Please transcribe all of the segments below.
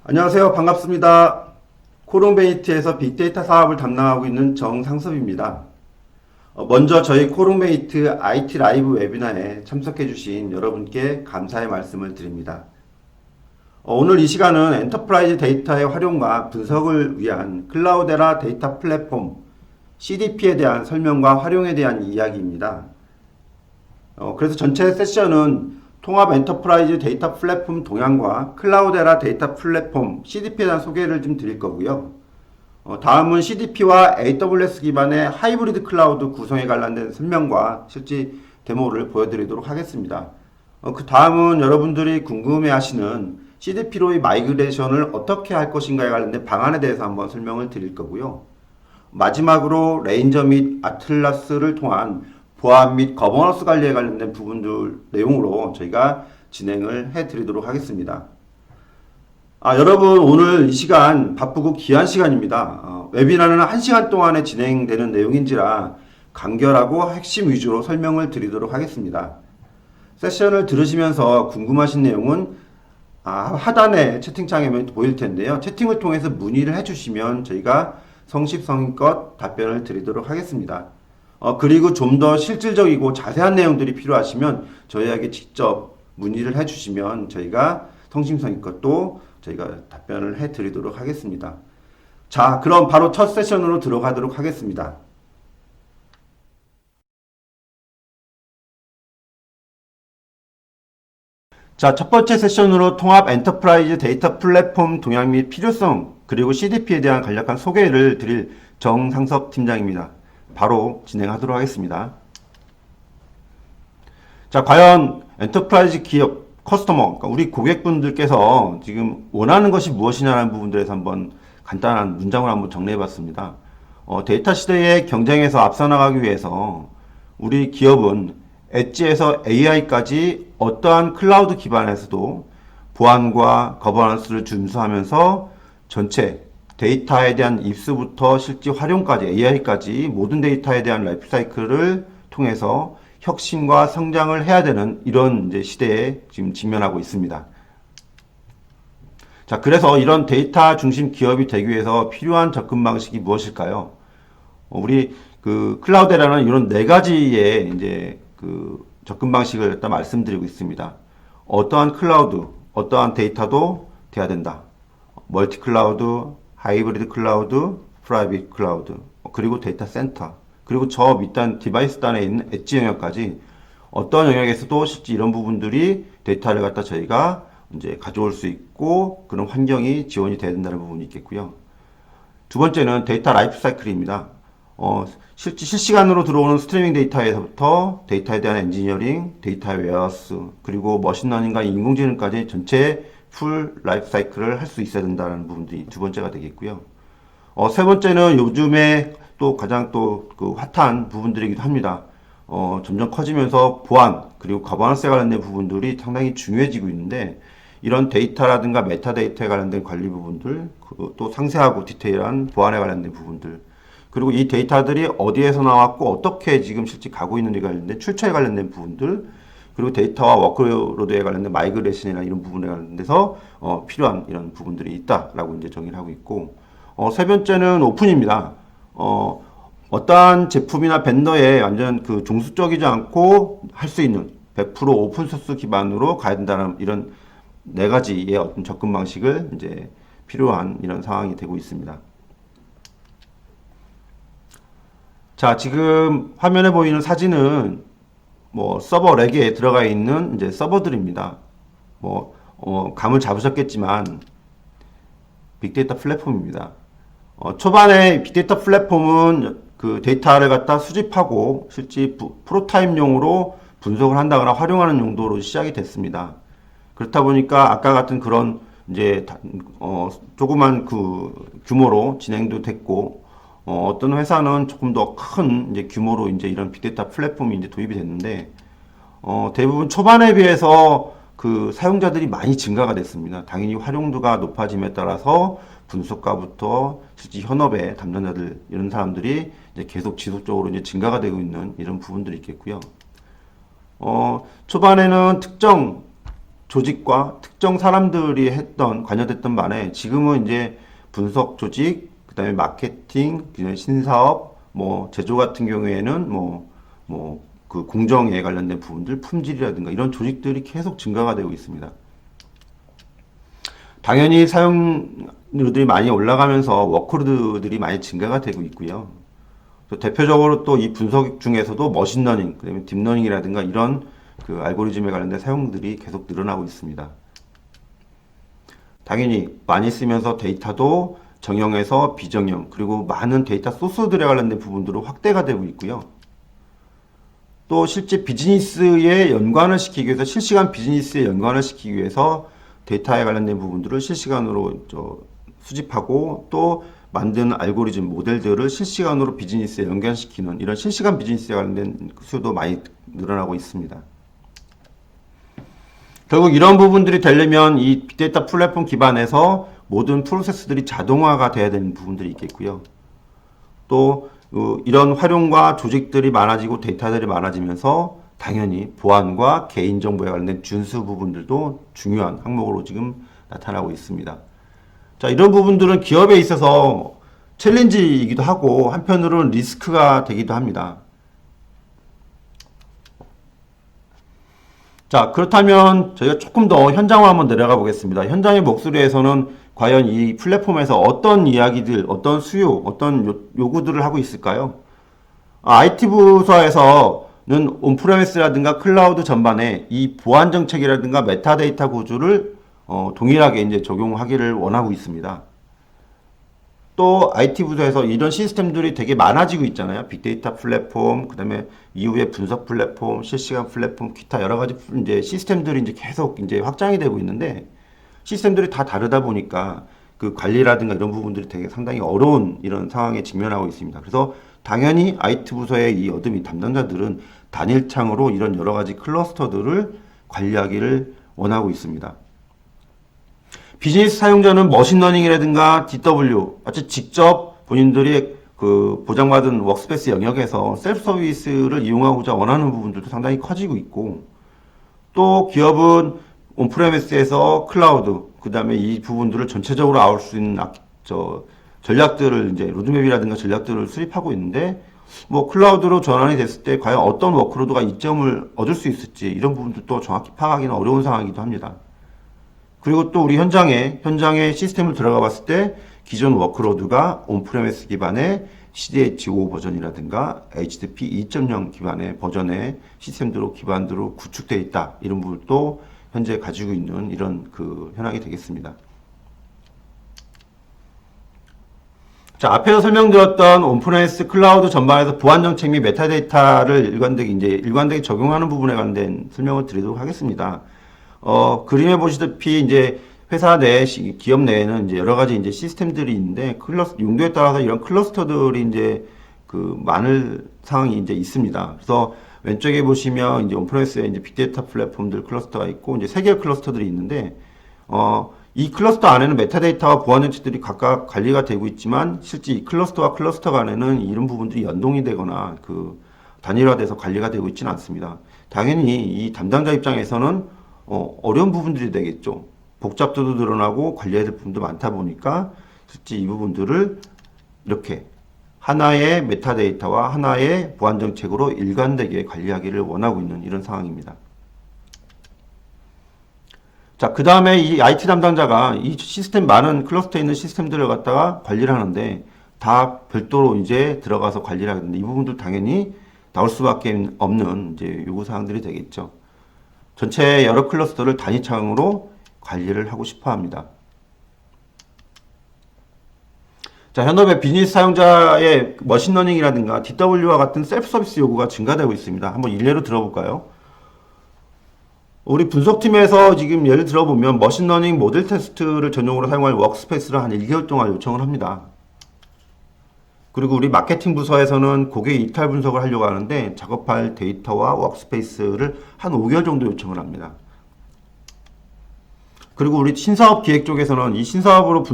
안녕하세요. 반갑습니다. 코롱베이트에서 빅데이터 사업을 담당하고 있는 정상섭입니다. 먼저 저희 코롱베이트 IT 라이브 웨비나에 참석해주신 여러분께 감사의 말씀을 드립니다. 오늘 이 시간은 엔터프라이즈 데이터의 활용과 분석을 위한 클라우데라 데이터 플랫폼 CDP에 대한 설명과 활용에 대한 이야기입니다. 그래서 전체 세션은 통합 엔터프라이즈 데이터 플랫폼 동향과 클라우데라 데이터 플랫폼 CDP에 대한 소개를 좀 드릴 거고요. 다음은 CDP와 AWS 기반의 하이브리드 클라우드 구성에 관련된 설명과 실제 데모를 보여드리도록 하겠습니다. 그 다음은 여러분들이 궁금해 하시는 CDP로의 마이그레이션을 어떻게 할 것인가에 관련된 방안에 대해서 한번 설명을 드릴 거고요. 마지막으로 레인저 및 아틀라스를 통한 보안 및 거버넌스 관리에 관련된 부분들 내용으로 저희가 진행을 해 드리도록 하겠습니다. 여러분 오늘 이 시간 바쁘고 귀한 시간입니다. 웨비나는 1시간 동안에 진행되는 내용인지라 간결하고 핵심 위주로 설명을 드리도록 하겠습니다. 세션을 들으시면서 궁금하신 내용은 하단에 채팅창에 보일 텐데요. 채팅을 통해서 문의를 해주시면 저희가 성심성의껏 답변을 드리도록 하겠습니다. 그리고 좀 더 실질적이고 자세한 내용들이 필요하시면 저희에게 직접 문의를 해주시면 저희가 성심성의껏 또 저희가 답변을 해드리도록 하겠습니다. 자, 그럼 바로 첫 세션으로 들어가도록 하겠습니다. 자, 첫 번째 세션으로 통합 엔터프라이즈 데이터 플랫폼 동향 및 필요성 그리고 CDP에 대한 간략한 소개를 드릴 정상섭 팀장입니다. 바로 진행하도록 하겠습니다. 자, 과연 엔터프라이즈 기업, 커스터머, 그러니까 우리 고객분들께서 지금 원하는 것이 무엇이냐는 부분들에서 한번 간단한 문장을 한번 정리해 봤습니다. 데이터 시대의 경쟁에서 앞서 나가기 위해서 우리 기업은 엣지에서 AI까지 어떠한 클라우드 기반에서도 보안과 거버넌스를 준수하면서 전체 데이터에 대한 입수부터 실제 활용까지 AI까지 모든 데이터에 대한 라이프 사이클을 통해서 혁신과 성장을 해야 되는 이런 이제 시대에 지금 직면하고 있습니다. 자, 그래서 이런 데이터 중심 기업이 되기 위해서 필요한 접근 방식이 무엇일까요? 우리 그 클라우드라는 이런 네 가지의 이제 그 접근 방식을 일단 말씀드리고 있습니다. 어떠한 클라우드, 어떠한 데이터도 돼야 된다. 멀티 클라우드, 하이브리드 클라우드, 프라이빗 클라우드, 그리고 데이터 센터, 그리고 저 밑단 디바이스 단에 있는 엣지 영역까지 어떤 영역에서도 실제 이런 부분들이 데이터를 갖다 저희가 이제 가져올 수 있고 그런 환경이 지원이 돼야 된다는 부분이 있겠고요. 두 번째는 데이터 라이프 사이클입니다. 실제 실시간으로 들어오는 스트리밍 데이터에서부터 데이터에 대한 엔지니어링, 데이터 웨어하우스, 그리고 머신러닝과 인공지능까지 전체 풀 라이프 사이클을 할 수 있어야 된다는 부분들이 두 번째가 되겠고요. 세 번째는 요즘에 또 가장 또 그 핫한 부분들이기도 합니다. 점점 커지면서 보안, 그리고 거버넌스에 관련된 부분들이 상당히 중요해지고 있는데, 이런 데이터라든가 메타데이터에 관련된 관리 부분들, 또 상세하고 디테일한 보안에 관련된 부분들, 그리고 이 데이터들이 어디에서 나왔고 어떻게 지금 실제 가고 있는지 관련된 출처에 관련된 부분들, 그리고 데이터와 워크로드에 관련된 마이그레이션이나 이런 부분에 관련돼서 필요한 이런 부분들이 있다라고 이제 정의를 하고 있고, 세 번째는 오픈입니다. 어떠한 제품이나 벤더에 완전 그 종수적이지 않고 할 수 있는 100% 오픈소스 기반으로 가야 된다는 이런 네 가지의 어떤 접근 방식을 이제 필요한 이런 상황이 되고 있습니다. 자, 지금 화면에 보이는 사진은 서버 렉에 들어가 있는 이제 서버들입니다. 감을 잡으셨겠지만 빅데이터 플랫폼입니다. 초반에 빅데이터 플랫폼은 그 데이터를 갖다 수집하고 실제 프로타입용으로 분석을 한다거나 활용하는 용도로 시작이 됐습니다. 그렇다 보니까 아까 같은 그런 이제 조그만 그 규모로 진행도 됐고, 어떤 회사는 조금 더 큰 이제 규모로 이제 이런 빅데이터 플랫폼이 이제 도입이 됐는데, 대부분 초반에 비해서 그 사용자들이 많이 증가가 됐습니다. 당연히 활용도가 높아짐에 따라서 분석가부터 실제 현업의 담당자들 이런 사람들이 이제 계속 지속적으로 이제 증가가 되고 있는 이런 부분들이 있겠고요. 초반에는 특정 조직과 특정 사람들이 관여됐던 반에 지금은 이제 분석 조직, 그다음에 마케팅, 그다음에 신사업, 뭐 제조 같은 경우에는 그 공정에 관련된 부분들, 품질이라든가 이런 조직들이 계속 증가가 되고 있습니다. 당연히 사용료들이 많이 올라가면서 워크로드들이 많이 증가가 되고 있고요. 또 대표적으로 또 이 분석 중에서도 머신러닝, 그다음에 딥러닝이라든가 이런 그 알고리즘에 관련된 사용들이 계속 늘어나고 있습니다. 당연히 많이 쓰면서 데이터도 정형에서 비정형, 그리고 많은 데이터 소스들에 관련된 부분들로 확대가 되고 있고요. 또 실제 비즈니스에 연관을 시키기 위해서, 실시간 비즈니스에 연관을 시키기 위해서 데이터에 관련된 부분들을 실시간으로 수집하고 또 만든 알고리즘 모델들을 실시간으로 비즈니스에 연관시키는 이런 실시간 비즈니스에 관련된 수요도 많이 늘어나고 있습니다. 결국 이런 부분들이 되려면 이 빅데이터 플랫폼 기반에서 모든 프로세스들이 자동화가 돼야 되는 부분들이 있겠고요. 또 이런 활용과 조직들이 많아지고 데이터들이 많아지면서 당연히 보안과 개인정보에 관련된 준수 부분들도 중요한 항목으로 지금 나타나고 있습니다. 자, 이런 부분들은 기업에 있어서 챌린지이기도 하고 한편으로는 리스크가 되기도 합니다. 자, 그렇다면 저희가 조금 더 현장으로 한번 내려가 보겠습니다. 현장의 목소리에서는 과연 이 플랫폼에서 어떤 이야기들, 어떤 수요, 어떤 요구들을 하고 있을까요? IT 부서에서는 온프레미스라든가 클라우드 전반에 이 보안 정책이라든가 메타데이터 구조를 동일하게 이제 적용하기를 원하고 있습니다. 또 IT 부서에서 이런 시스템들이 되게 많아지고 있잖아요. 빅데이터 플랫폼, 그다음에 이후에 분석 플랫폼, 실시간 플랫폼, 기타 여러 가지 이제 시스템들이 이제 계속 이제 확장이 되고 있는데 시스템들이 다 다르다 보니까 그 관리라든가 이런 부분들이 되게 상당히 어려운 이런 상황에 직면하고 있습니다. 그래서 당연히 IT 부서의 이 어드민 담당자들은 단일창으로 이런 여러 가지 클러스터들을 관리하기를 원하고 있습니다. 비즈니스 사용자는 머신러닝이라든가 DW, 마치 직접 본인들이 그 보장받은 워크스페이스 영역에서 셀프 서비스를 이용하고자 원하는 부분들도 상당히 커지고 있고, 또 기업은 온프레미스에서 클라우드, 그 다음에 이 부분들을 전체적으로 아울 수 있는 전략들을 이제 로드맵이라든가 전략들을 수립하고 있는데, 뭐 클라우드로 전환이 됐을 때 과연 어떤 워크로드가 이점을 얻을 수 있을지 이런 부분들도 정확히 파악하기는 어려운 상황이기도 합니다. 그리고 또 우리 현장에 시스템을 들어가 봤을 때 기존 워크로드가 온프레미스 기반의 CDH5 버전이라든가 HTTP 2.0 기반의 버전의 시스템들로 기반으로 구축되어 있다. 이런 부분도 현재 가지고 있는 이런 그 현황이 되겠습니다. 자, 앞에서 설명드렸던 온프레미스 클라우드 전반에서 보안 정책 및 메타데이터를 일관되게 적용하는 부분에 관된 설명을 드리도록 하겠습니다. 그림에 보시다시피 이제 회사 내 기업 내에는 이제 여러 가지 이제 시스템들이 있는데 용도에 따라서 이런 클러스터들이 이제 그 많은 상황이 이제 있습니다. 그래서 왼쪽에 보시면 이제 온프레미스에 이제 빅데이터 플랫폼들 클러스터가 있고 이제 세 개의 클러스터들이 있는데 이 클러스터 안에는 메타데이터와 보안 정책들이 각각 관리가 되고 있지만 실제 이 클러스터와 클러스터 간에는 이런 부분들이 연동이 되거나 그 단일화돼서 관리가 되고 있지는 않습니다. 당연히 이 담당자 입장에서는 어려운 부분들이 되겠죠. 복잡도도 늘어나고 관리해야 될 부분도 많다 보니까 실제 이 부분들을 이렇게 하나의 메타데이터와 하나의 보안 정책으로 일관되게 관리하기를 원하고 있는 이런 상황입니다. 자, 그 다음에 이 IT 담당자가 이 시스템 많은 클러스터에 있는 시스템들을 갖다가 관리를 하는데 다 별도로 이제 들어가서 관리를 하게 되는데 이 부분들 당연히 나올 수밖에 없는 이제 요구사항들이 되겠죠. 전체 여러 클러스터를 단위창으로 관리를 하고 싶어 합니다. 자, 현업의 비즈니스 사용자의 머신러닝이라든가 DW와 같은 셀프 서비스 요구가 증가되고 있습니다. 한번 일례로 들어볼까요? 우리 분석팀에서 지금 예를 들어보면 머신러닝 모델 테스트를 전용으로 사용할 워크스페이스를 한 1개월 동안 요청을 합니다. 그리고 우리 마케팅 부서에서는 고객 이탈 분석을 하려고 하는데 작업할 데이터와 워크스페이스를 한 5개월 정도 요청을 합니다. 그리고 우리 신사업 기획 쪽에서는 이 신사업으로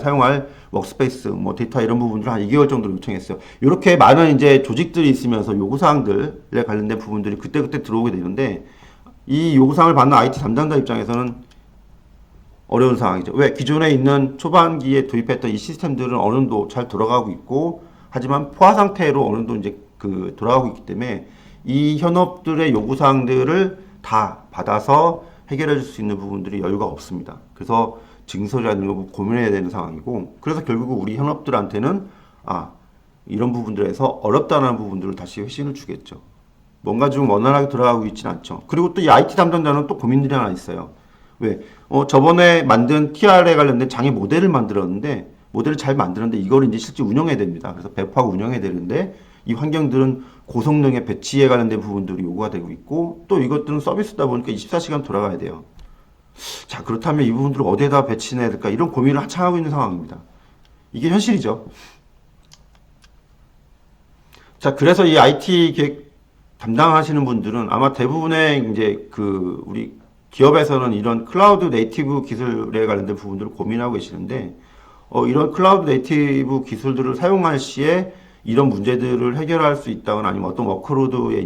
사용할 워크스페이스, 뭐 데이터 이런 부분들을 한 2개월 정도 요청했어요. 이렇게 많은 이제 조직들이 있으면서 요구사항들에 관련된 부분들이 그때그때 들어오게 되는데 이 요구사항을 받는 IT 담당자 입장에서는 어려운 상황이죠. 왜? 기존에 있는 초반기에 도입했던 이 시스템들은 어느 정도 잘 돌아가고 있고, 하지만 포화 상태로 어느 정도 이제 돌아가고 있기 때문에 이 현업들의 요구사항들을 다 받아서 해결해 줄 수 있는 부분들이 여유가 없습니다. 그래서 증설이라는 걸 고민해야 되는 상황이고, 그래서 결국 우리 현업들한테는 이런 부분들에서 어렵다는 부분들을 다시 회신을 주겠죠. 뭔가 좀 원활하게 돌아가고 있지는 않죠. 그리고 또 이 IT 담당자는 또 고민들이 하나 있어요. 왜? 저번에 만든 TR에 관련된 장애 모델을 만들었는데, 모델을 잘 만들었는데, 이걸 이제 실제 운영해야 됩니다. 그래서 배포하고 운영해야 되는데, 이 환경들은 고성능의 배치에 관련된 부분들이 요구가 되고 있고, 또 이것들은 서비스다 보니까 24시간 돌아가야 돼요. 자, 그렇다면 이 부분들을 어디에다 배치해야 될까? 이런 고민을 한창 하고 있는 상황입니다. 이게 현실이죠. 자, 그래서 이 IT 기획 담당하시는 분들은 아마 대부분의 이제 우리 기업에서는 이런 클라우드 네이티브 기술에 관련된 부분들을 고민하고 계시는데, 이런 클라우드 네이티브 기술들을 사용할 시에 이런 문제들을 해결할 수 있다거나 아니면 어떤 워크로드에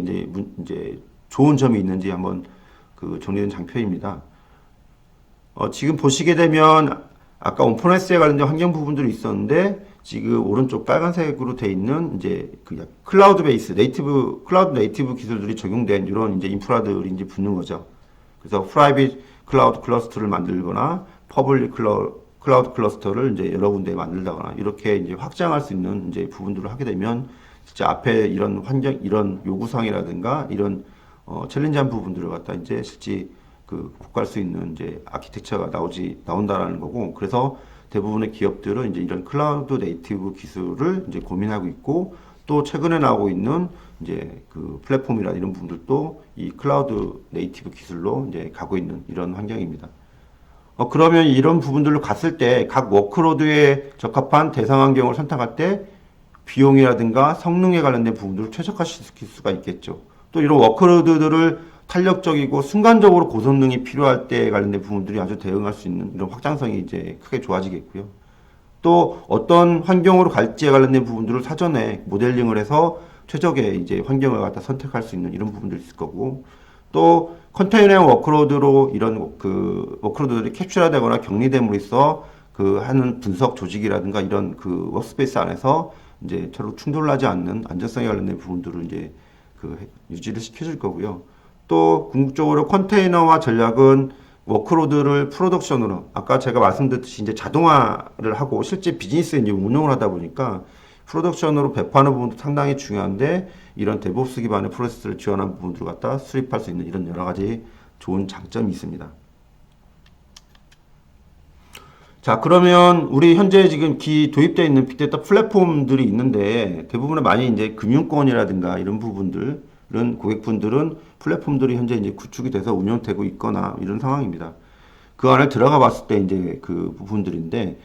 이제 좋은 점이 있는지 한번 정리된 장표입니다. 지금 보시게 되면 아까 온프레스에 관련된 환경 부분들이 있었는데 지금 오른쪽 빨간색으로 돼 있는 이제 클라우드 베이스 클라우드 네이티브 기술들이 적용된 이런 이제 인프라들이 이제 붙는 거죠. 그래서 프라이빗 클라우드 클러스터를 만들거나 퍼블릭 클라우드 클러스터를 이제 여러 군데에 만들다거나 이렇게 이제 확장할 수 있는 이제 부분들을 하게 되면 진짜 앞에 이런 이런 요구사항이라든가 이런 챌린지한 부분들을 갖다 이제 실제 국할 수 있는 이제 아키텍처가 나온다라는 거고, 그래서 대부분의 기업들은 이제 이런 클라우드 네이티브 기술을 이제 고민하고 있고, 또 최근에 나오고 있는 이제 플랫폼이나 이런 부분들도 이 클라우드 네이티브 기술로 이제 가고 있는 이런 환경입니다. 그러면 이런 부분들로 갔을 때 각 워크로드에 적합한 대상 환경을 선택할 때 비용이라든가 성능에 관련된 부분들을 최적화시킬 수가 있겠죠. 또 이런 워크로드들을 탄력적이고 순간적으로 고성능이 필요할 때 관련된 부분들이 아주 대응할 수 있는 이런 확장성이 이제 크게 좋아지겠고요. 또 어떤 환경으로 갈지에 관련된 부분들을 사전에 모델링을 해서 최적의 이제 환경을 갖다 선택할 수 있는 이런 부분들이 있을 거고, 또 컨테이너 워크로드로 이런 워크로드들이 캡슐화되거나 격리됨으로써 하는 분석 조직이라든가 이런 워크스페이스 안에서 이제 서로 충돌하지 않는 안전성에 관련된 부분들을 이제 유지를 시켜줄 거고요. 또 궁극적으로 컨테이너와 전략은 워크로드를 프로덕션으로 아까 제가 말씀드렸듯이 이제 자동화를 하고 실제 비즈니스에 이제 운영을 하다 보니까 프로덕션으로 배포하는 부분도 상당히 중요한데, 이런 데브옵스 기반의 프로세스를 지원한 부분들을 갖다 수립할 수 있는 이런 여러 가지 좋은 장점이 있습니다. 자, 그러면 우리 현재 지금 도입되어 있는 빅데이터 플랫폼들이 있는데 대부분의 많이 이제 금융권이라든가 이런 부분들은 고객분들은 플랫폼들이 현재 이제 구축이 돼서 운영되고 있거나 이런 상황입니다. 그 안에 들어가 봤을 때 이제 부분들인데,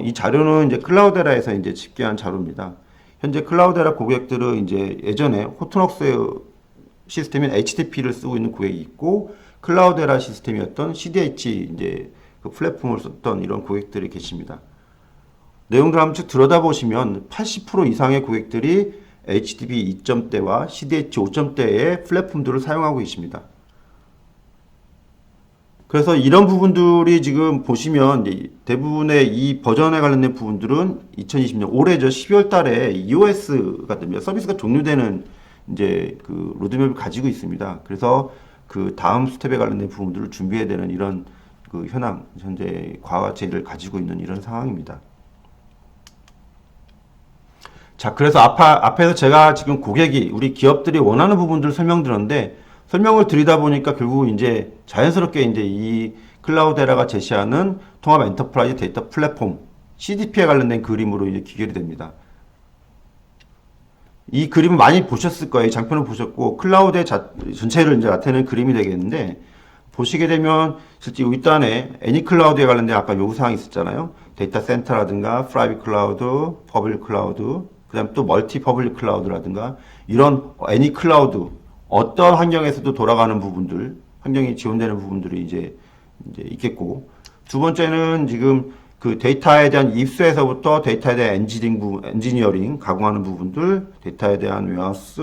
이 자료는 이제 클라우데라에서 이제 집계한 자료입니다. 현재 클라우데라 고객들은 이제 예전에 호트넉스 시스템인 HTTP를 쓰고 있는 고객이 있고, 클라우데라 시스템이었던 CDH 이제 플랫폼을 썼던 이런 고객들이 계십니다. 내용들을 한번 쭉 들여다보시면 80% 이상의 고객들이 HTTP 2점대와 CDH 5점대의 플랫폼들을 사용하고 계십니다. 그래서 이런 부분들이 지금 보시면 대부분의 이 버전에 관련된 부분들은 2020년 올해죠. 12월 달에 EOS가 됩니다. 서비스가 종료되는 이제 로드맵을 가지고 있습니다. 그래서 다음 스텝에 관련된 부분들을 준비해야 되는 이런 현황, 현재 과제를 가지고 있는 이런 상황입니다. 자, 그래서 앞에서 제가 지금 우리 기업들이 원하는 부분들을 설명드렸는데, 설명을 드리다 보니까 결국 이제 자연스럽게 이제 이 클라우데라가 제시하는 통합 엔터프라이즈 데이터 플랫폼, CDP에 관련된 그림으로 이제 귀결이 됩니다. 이 그림을 많이 보셨을 거예요. 장편을 보셨고, 클라우드의 전체를 이제 나타내는 그림이 되겠는데, 보시게 되면 실제 윗단에 애니클라우드에 관련된 아까 요구사항이 있었잖아요. 데이터 센터라든가 프라이빗 클라우드, 퍼블릭 클라우드, 그 다음에 또 멀티 퍼블릭 클라우드라든가 이런 애니클라우드, 어떤 환경에서도 돌아가는 부분들, 환경이 지원되는 부분들이 이제 있겠고, 두 번째는 지금 데이터에 대한 입수에서부터 데이터에 대한 엔지니어링, 가공하는 부분들, 데이터에 대한 웨어하우스,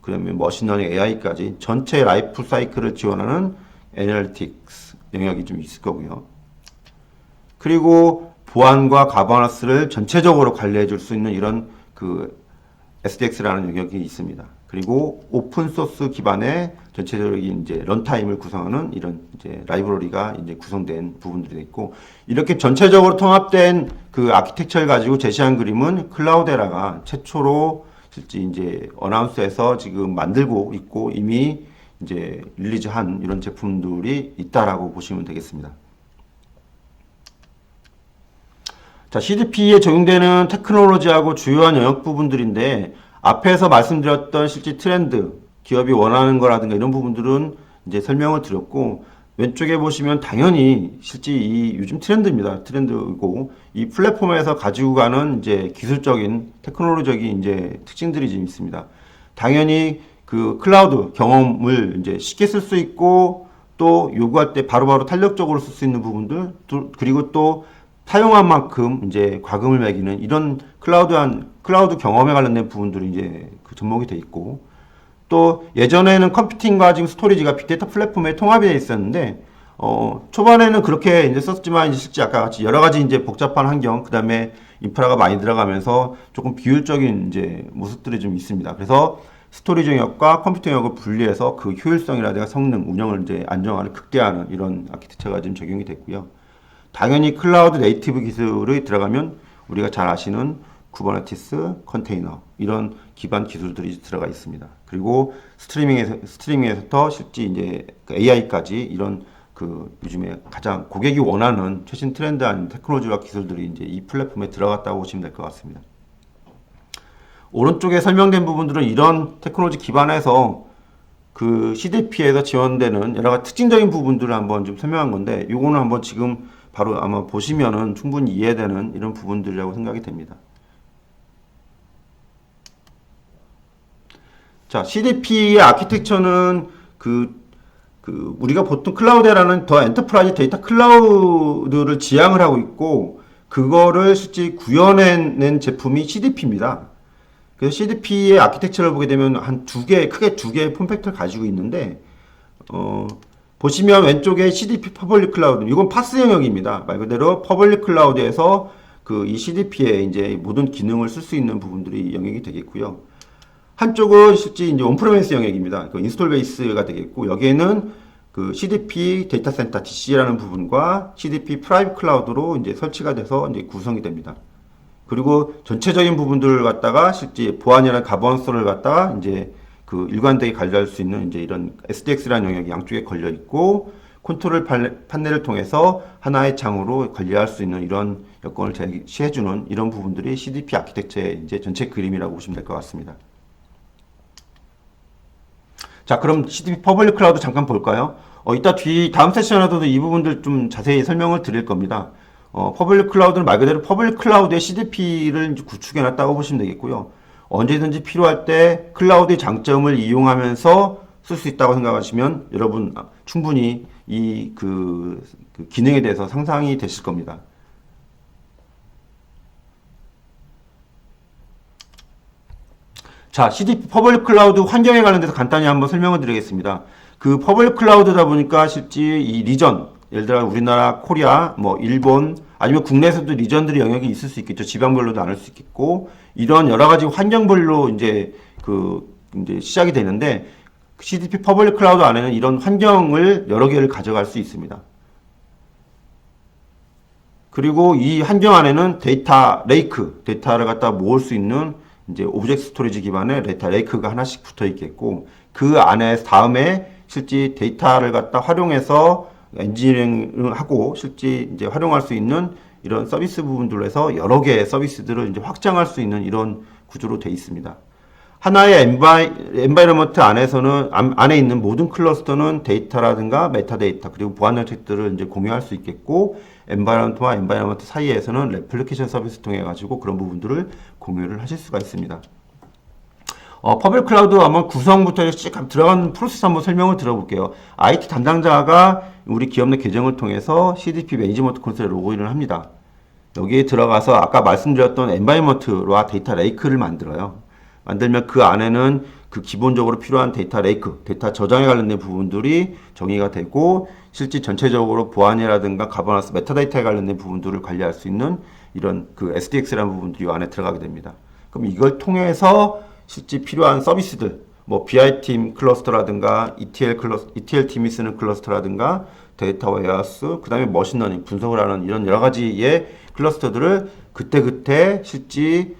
그 그다음에 머신러닝 AI까지 전체 라이프 사이클을 지원하는 애널리틱스 영역이 좀 있을 거고요. 그리고 보안과 가버넌스를 전체적으로 관리해 줄 수 있는 이런 그 SDX라는 영역이 있습니다. 그리고 오픈 소스 기반의 전체적인 이제 런타임을 구성하는 이런 이제 라이브러리가 이제 구성된 부분들이 있고, 이렇게 전체적으로 통합된 그 아키텍처를 가지고 제시한 그림은 클라우데라가 최초로 실제 이제 어나운스에서 지금 만들고 있고 이미 이제 릴리즈한 이런 제품들이 있다라고 보시면 되겠습니다. 자, CDP에 적용되는 테크놀로지하고 주요한 영역 부분들인데, 앞에서 말씀드렸던 실제 트렌드, 기업이 원하는 거라든가 이런 부분들은 이제 설명을 드렸고, 왼쪽에 보시면 당연히 실제 이 요즘 트렌드입니다. 트렌드고, 이 플랫폼에서 가지고 가는 이제 기술적인, 테크놀로지적인 이제 특징들이 좀 있습니다. 당연히 그 클라우드 경험을 이제 쉽게 쓸 수 있고, 또 요구할 때 바로바로 탄력적으로 쓸 수 있는 부분들, 그리고 또 사용한 만큼 이제 과금을 매기는 이런 클라우드 경험에 관련된 부분들이 이제 그 접목이 돼 있고, 또 예전에는 컴퓨팅과 지금 스토리지가 빅데이터 플랫폼에 통합이 돼 있었는데, 초반에는 그렇게 이제 썼지만 이제 실제 아까 같이 여러 가지 이제 복잡한 환경, 그 다음에 인프라가 많이 들어가면서 조금 비효율적인 이제 모습들이 좀 있습니다. 그래서 스토리지 영역과 컴퓨팅 영역을 분리해서 그 효율성이라든가 성능, 운영을 이제 안정화를 극대화하는 이런 아키텍처가 지금 적용이 됐고요. 당연히 클라우드 네이티브 기술이 들어가면 우리가 잘 아시는 쿠버네티스, 컨테이너 이런 기반 기술들이 들어가 있습니다. 그리고 스트리밍에서부터 실제 이제 AI까지 이런 그 요즘에 가장 고객이 원하는 최신 트렌드한 테크놀로지와 기술들이 이제 이 플랫폼에 들어갔다고 보시면 될 것 같습니다. 오른쪽에 설명된 부분들은 이런 테크놀로지 기반에서 그 CDP에서 지원되는 여러 가지 특징적인 부분들을 한번 좀 설명한 건데, 요거는 한번 지금 바로 아마 보시면은 충분히 이해되는 이런 부분들이라고 생각이 됩니다. 자, CDP의 아키텍처는 우리가 보통 클라우드라는 더 엔터프라이즈 데이터 클라우드를 지향을 하고 있고, 그거를 실제 구현해낸 제품이 CDP입니다. 그래서 CDP의 아키텍처를 보게 되면 크게 두 개의 폼팩터를 가지고 있는데, 보시면 왼쪽에 CDP 퍼블릭 클라우드, 이건 파스 영역입니다. 말 그대로 퍼블릭 클라우드에서 이 CDP에 이제 모든 기능을 쓸 수 있는 부분들이 영역이 되겠고요. 한쪽은 실제 이제 온프레미스 영역입니다. 그 인스톨 베이스가 되겠고, 여기에는 그 CDP 데이터 센터 DC라는 부분과 CDP 프라이빗 클라우드로 이제 설치가 돼서 이제 구성이 됩니다. 그리고 전체적인 부분들을 갖다가 실제 보안이나 가버넌스를 갖다가 이제 그 일관되게 관리할 수 있는 이제 이런 SDX라는 영역이 양쪽에 걸려 있고, 컨트롤 판넬을 통해서 하나의 창으로 관리할 수 있는 이런 여건을 제시해주는 이런 부분들이 CDP 아키텍처의 이제 전체 그림이라고 보시면 될 것 같습니다. 자, 그럼 CDP 퍼블릭 클라우드 잠깐 볼까요? 이따 다음 세션에서도 이 부분들 좀 자세히 설명을 드릴 겁니다. 퍼블릭 클라우드는 말 그대로 퍼블릭 클라우드의 CDP를 구축해 놨다고 보시면 되겠고요. 언제든지 필요할 때 클라우드의 장점을 이용하면서 쓸 수 있다고 생각하시면 여러분 충분히 이 그 기능에 대해서 상상이 되실 겁니다. 자, CDP 퍼블릭 클라우드 환경에 관련돼서 간단히 한번 설명을 드리겠습니다. 그 퍼블릭 클라우드다 보니까 실제 이 리전, 예를 들어 우리나라, 코리아, 뭐 일본, 아니면 국내에서도 리전들이 영역이 있을 수 있겠죠. 지방별로도 나눌 수 있겠고, 이런 여러 가지 환경별로 이제 이제 시작이 되는데, CDP 퍼블릭 클라우드 안에는 이런 환경을 여러 개를 가져갈 수 있습니다. 그리고 이 환경 안에는 데이터 레이크, 데이터를 갖다 모을 수 있는 이제 오브젝트 스토리지 기반의 데이터 레이크가 하나씩 붙어 있겠고, 그 안에 다음에 실제 데이터를 갖다 활용해서 엔지니어링을 하고 실제 이제 활용할 수 있는 이런 서비스 부분들로 해서 여러 개의 서비스들을 이제 확장할 수 있는 이런 구조로 되어 있습니다. 하나의 엔바이러먼트 안에 있는 모든 클러스터는 데이터라든가 메타데이터 그리고 보안 정책들을 이제 공유할 수 있겠고, 엔바이러먼트와 엔바이러먼트 사이에서는 레플리케이션 서비스 통해 가지고 그런 부분들을 공유를 하실 수가 있습니다. 퍼블릭 클라우드 한번 구성부터 쭉 들어간 프로세스 한번 설명을 들어볼게요. IT 담당자가 우리 기업 내 계정을 통해서 CDP 매니지먼트 콘솔에 로그인을 합니다. 여기에 들어가서 아까 말씀드렸던 엔바이러먼트와 데이터 레이크를 만들어요. 만들면 그 안에는 그 기본적으로 필요한 데이터 레이크, 데이터 저장에 관련된 부분들이 정의가 되고 실제 전체적으로 보안이라든가 가버넌스, 메타데이터에 관련된 부분들을 관리할 수 있는 이런 그 SDX라는 부분들이 이 안에 들어가게 됩니다. 그럼 이걸 통해서 실제 필요한 서비스들, 뭐 BI팀 클러스터라든가 ETL 팀이 쓰는 클러스터라든가 데이터 웨어하우스, 그 다음에 머신러닝, 분석을 하는 이런 여러 가지의 클러스터들을 그때그때 실제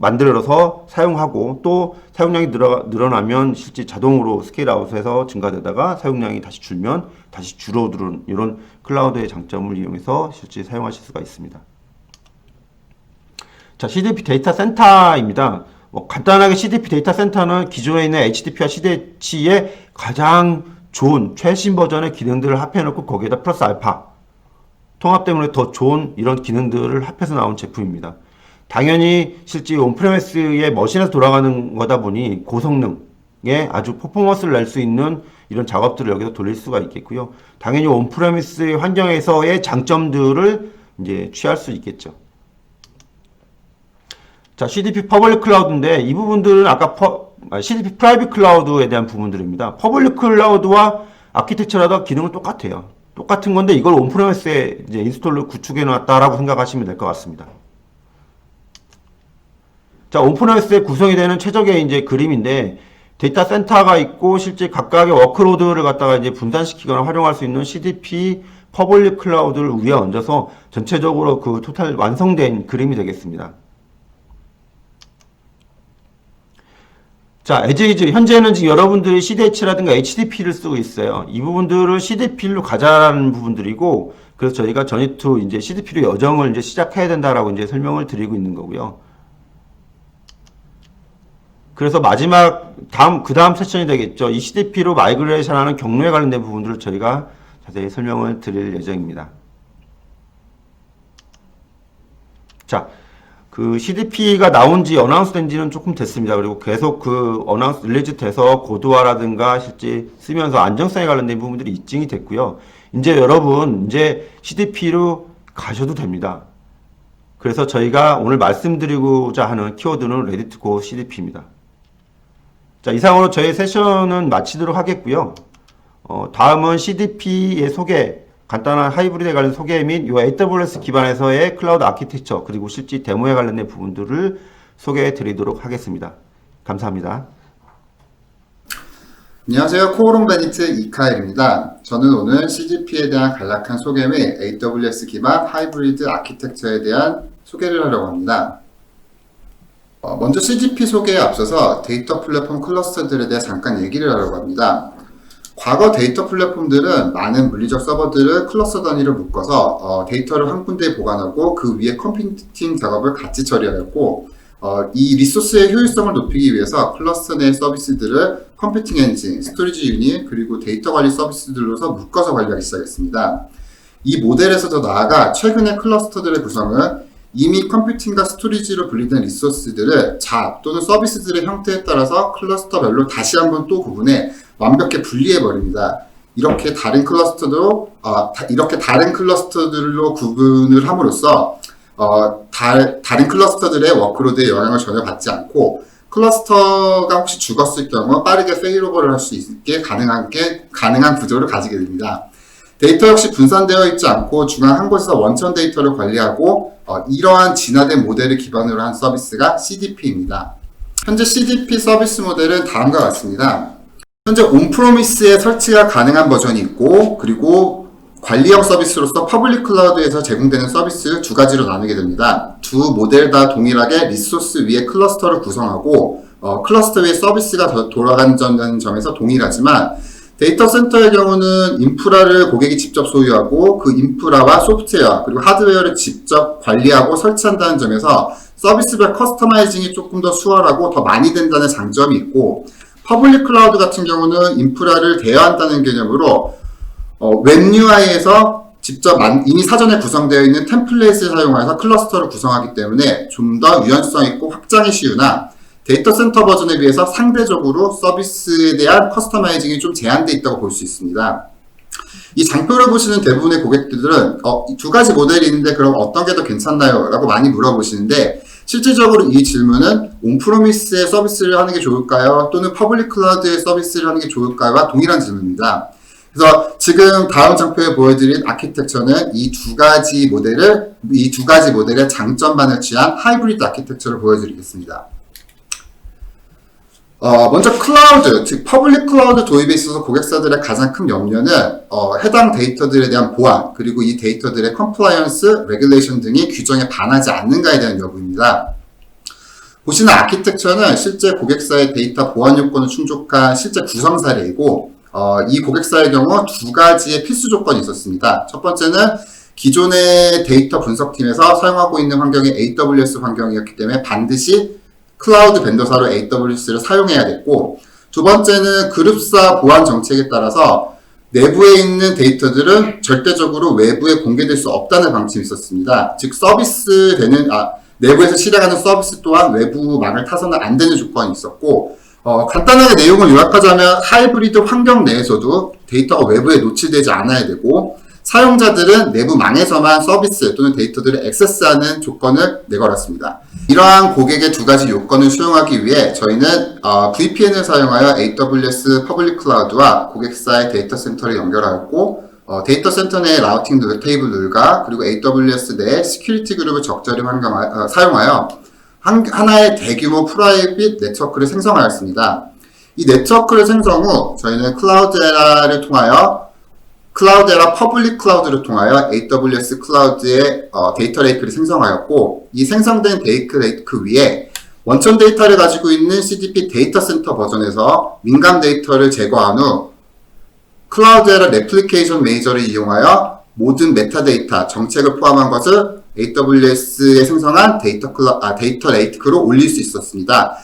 만들어서 사용하고 또 사용량이 늘어나면 실제 자동으로 스케일 아웃해서 증가되다가 사용량이 다시 줄면 다시 줄어드는 이런 클라우드의 장점을 이용해서 실제 사용하실 수가 있습니다. 자, CDP 데이터 센터입니다. 간단하게 CDP 데이터 센터는 기존에 있는 HDP와 CDH의 가장 좋은 최신 버전의 기능들을 합해놓고 거기에다 플러스 알파 통합 때문에 더 좋은 이런 기능들을 합해서 나온 제품입니다. 당연히 실제 온프레미스의 머신에서 돌아가는 거다 보니 고성능에 아주 퍼포먼스를 낼 수 있는 이런 작업들을 여기서 돌릴 수가 있겠고요. 당연히 온프레미스 환경에서의 장점들을 이제 취할 수 있겠죠. 자, CDP 퍼블릭 클라우드인데 이 부분들은 아까 CDP 프라이빗 클라우드에 대한 부분들입니다. 퍼블릭 클라우드와 아키텍처라도 기능은 똑같아요. 똑같은 건데 이걸 온프레미스에 이제 인스톨을 구축해 놨다라고 생각하시면 될 것 같습니다. 자, 온프레미스에 구성이 되는 최적의 이제 그림인데 데이터 센터가 있고 실제 각각의 워크로드를 갖다가 이제 분산시키거나 활용할 수 있는 CDP 퍼블릭 클라우드를 위에 얹어서 전체적으로 그 토탈 완성된 그림이 되겠습니다. 자, 현재는 지금 여러분들이 CDH라든가 HDP를 쓰고 있어요. 이 부분들을 CDP로 가자라는 부분들이고, 그래서 저희가 전이투 이제 CDP로 여정을 이제 시작해야 된다라고 이제 설명을 드리고 있는 거고요. 그래서 그 다음 세션이 되겠죠. 이 CDP로 마이그레이션 하는 경로에 관련된 부분들을 저희가 자세히 설명을 드릴 예정입니다. 자, 그 CDP가 나온 지 어나운스 된 지는 조금 됐습니다. 그리고 계속 그 어나운스 릴리즈 돼서 고도화라든가 실제 쓰면서 안정성에 관련된 부분들이 입증이 됐고요. 이제 여러분, 이제 CDP로 가셔도 됩니다. 그래서 저희가 오늘 말씀드리고자 하는 키워드는 Ready to Go CDP입니다. 자, 이상으로 저희 세션은 마치도록 하겠고요. 다음은 CDP의 소개, 간단한 하이브리드에 관련 소개 및 이 AWS 기반에서의 클라우드 아키텍처 그리고 실제 데모에 관련된 부분들을 소개해 드리도록 하겠습니다. 감사합니다. 안녕하세요. 코오롱 베니트 이카엘입니다. 저는 오늘 CDP에 대한 간략한 소개 및 AWS 기반 하이브리드 아키텍처에 대한 소개를 하려고 합니다. 먼저 CDP 소개에 앞서서 데이터 플랫폼 클러스터들에 대해 잠깐 얘기를 하려고 합니다. 과거 데이터 플랫폼들은 많은 물리적 서버들을 클러스터 단위로 묶어서 데이터를 한 군데에 보관하고 그 위에 컴퓨팅 작업을 같이 처리하였고 이 리소스의 효율성을 높이기 위해서 클러스터 내 서비스들을 컴퓨팅 엔진, 스토리지 유닛, 그리고 데이터 관리 서비스들로서 묶어서 관리하기 시작했습니다. 이 모델에서 더 나아가 최근의 클러스터들의 구성은 이미 컴퓨팅과 스토리지로 분리된 리소스들을 잡 또는 서비스들의 형태에 따라서 클러스터별로 다시 한번 또 구분해 완벽히 분리해버립니다. 이렇게 다른 클러스터들로 구분을 함으로써 다른 클러스터들의 워크로드에 영향을 전혀 받지 않고 클러스터가 혹시 죽었을 경우 빠르게 페일오버를 할 수 있게 가능한 구조를 가지게 됩니다. 데이터 역시 분산되어 있지 않고 중앙 한 곳에서 원천 데이터를 관리하고 이러한 진화된 모델을 기반으로 한 서비스가 CDP입니다. 현재 CDP 서비스 모델은 다음과 같습니다. 현재 온프로미스에 설치가 가능한 버전이 있고 그리고 관리형 서비스로서 퍼블릭 클라우드에서 제공되는 서비스 두 가지로 나누게 됩니다. 두 모델 다 동일하게 리소스 위에 클러스터를 구성하고 클러스터 위에 서비스가 돌아간다는 점에서 동일하지만 데이터 센터의 경우는 인프라를 고객이 직접 소유하고 그 인프라와 소프트웨어 그리고 하드웨어를 직접 관리하고 설치한다는 점에서 서비스별 커스터마이징이 조금 더 수월하고 더 많이 된다는 장점이 있고 퍼블릭 클라우드 같은 경우는 인프라를 대여한다는 개념으로 웹 UI에서 직접 이미 사전에 구성되어 있는 템플릿을 사용해서 클러스터를 구성하기 때문에 좀 더 유연성 있고 확장이 쉬우나 데이터 센터 버전에 비해서 상대적으로 서비스에 대한 커스터마이징이 좀 제한되어 있다고 볼 수 있습니다. 이 장표를 보시는 대부분의 고객들은 두 가지 모델이 있는데 그럼 어떤 게 더 괜찮나요? 라고 많이 물어보시는데 실질적으로 이 질문은 온프로미스의 서비스를 하는 게 좋을까요? 또는 퍼블릭 클라우드의 서비스를 하는 게 좋을까요?와 동일한 질문입니다. 그래서 지금 다음 장표에 보여드린 아키텍처는 이 두 가지 모델의 장점만을 취한 하이브리드 아키텍처를 보여드리겠습니다. 먼저 클라우드, 즉 퍼블릭 클라우드 도입에 있어서 고객사들의 가장 큰 염려는 해당 데이터들에 대한 보안, 그리고 이 데이터들의 컴플라이언스, 레귤레이션 등이 규정에 반하지 않는가에 대한 여부입니다. 보시는 아키텍처는 실제 고객사의 데이터 보안 요건을 충족한 실제 구성 사례이고, 이 고객사의 경우 두 가지의 필수 조건이 있었습니다. 첫 번째는 기존의 데이터 분석팀에서 사용하고 있는 환경이 AWS 환경이었기 때문에 반드시 클라우드 벤더사로 AWS를 사용해야 됐고, 두 번째는 그룹사 보안 정책에 따라서 내부에 있는 데이터들은 절대적으로 외부에 공개될 수 없다는 방침이 있었습니다. 즉 내부에서 실행하는 서비스 또한 외부망을 타서는 안 되는 조건이 있었고, 간단하게 내용을 요약하자면 하이브리드 환경 내에서도 데이터가 외부에 노출되지 않아야 되고, 사용자들은 내부망에서만 서비스 또는 데이터들을 액세스하는 조건을 내걸었습니다. 이러한 고객의 두 가지 요건을 수용하기 위해 저희는 VPN을 사용하여 AWS 퍼블릭 클라우드와 고객사의 데이터 센터를 연결하였고, 데이터 센터 내의 라우팅 테이블 룰과 그리고 AWS 내 시큐리티 그룹을 적절히 사용하여 하나의 대규모 프라이빗 네트워크를 생성하였습니다. 이 네트워크를 생성 후 저희는 클라우드에라를 통하여 클라우드에라 퍼블릭 클라우드를 통하여 AWS 클라우드의 데이터 레이크를 생성하였고, 이 생성된 데이터 레이크 위에 원천 데이터를 가지고 있는 CDP 데이터 센터 버전에서 민감 데이터를 제거한 후 클라우드에라 레플리케이션 매니저를 이용하여 모든 메타데이터, 정책을 포함한 것을 AWS에 생성한 데이터 레이크로 올릴 수 있었습니다.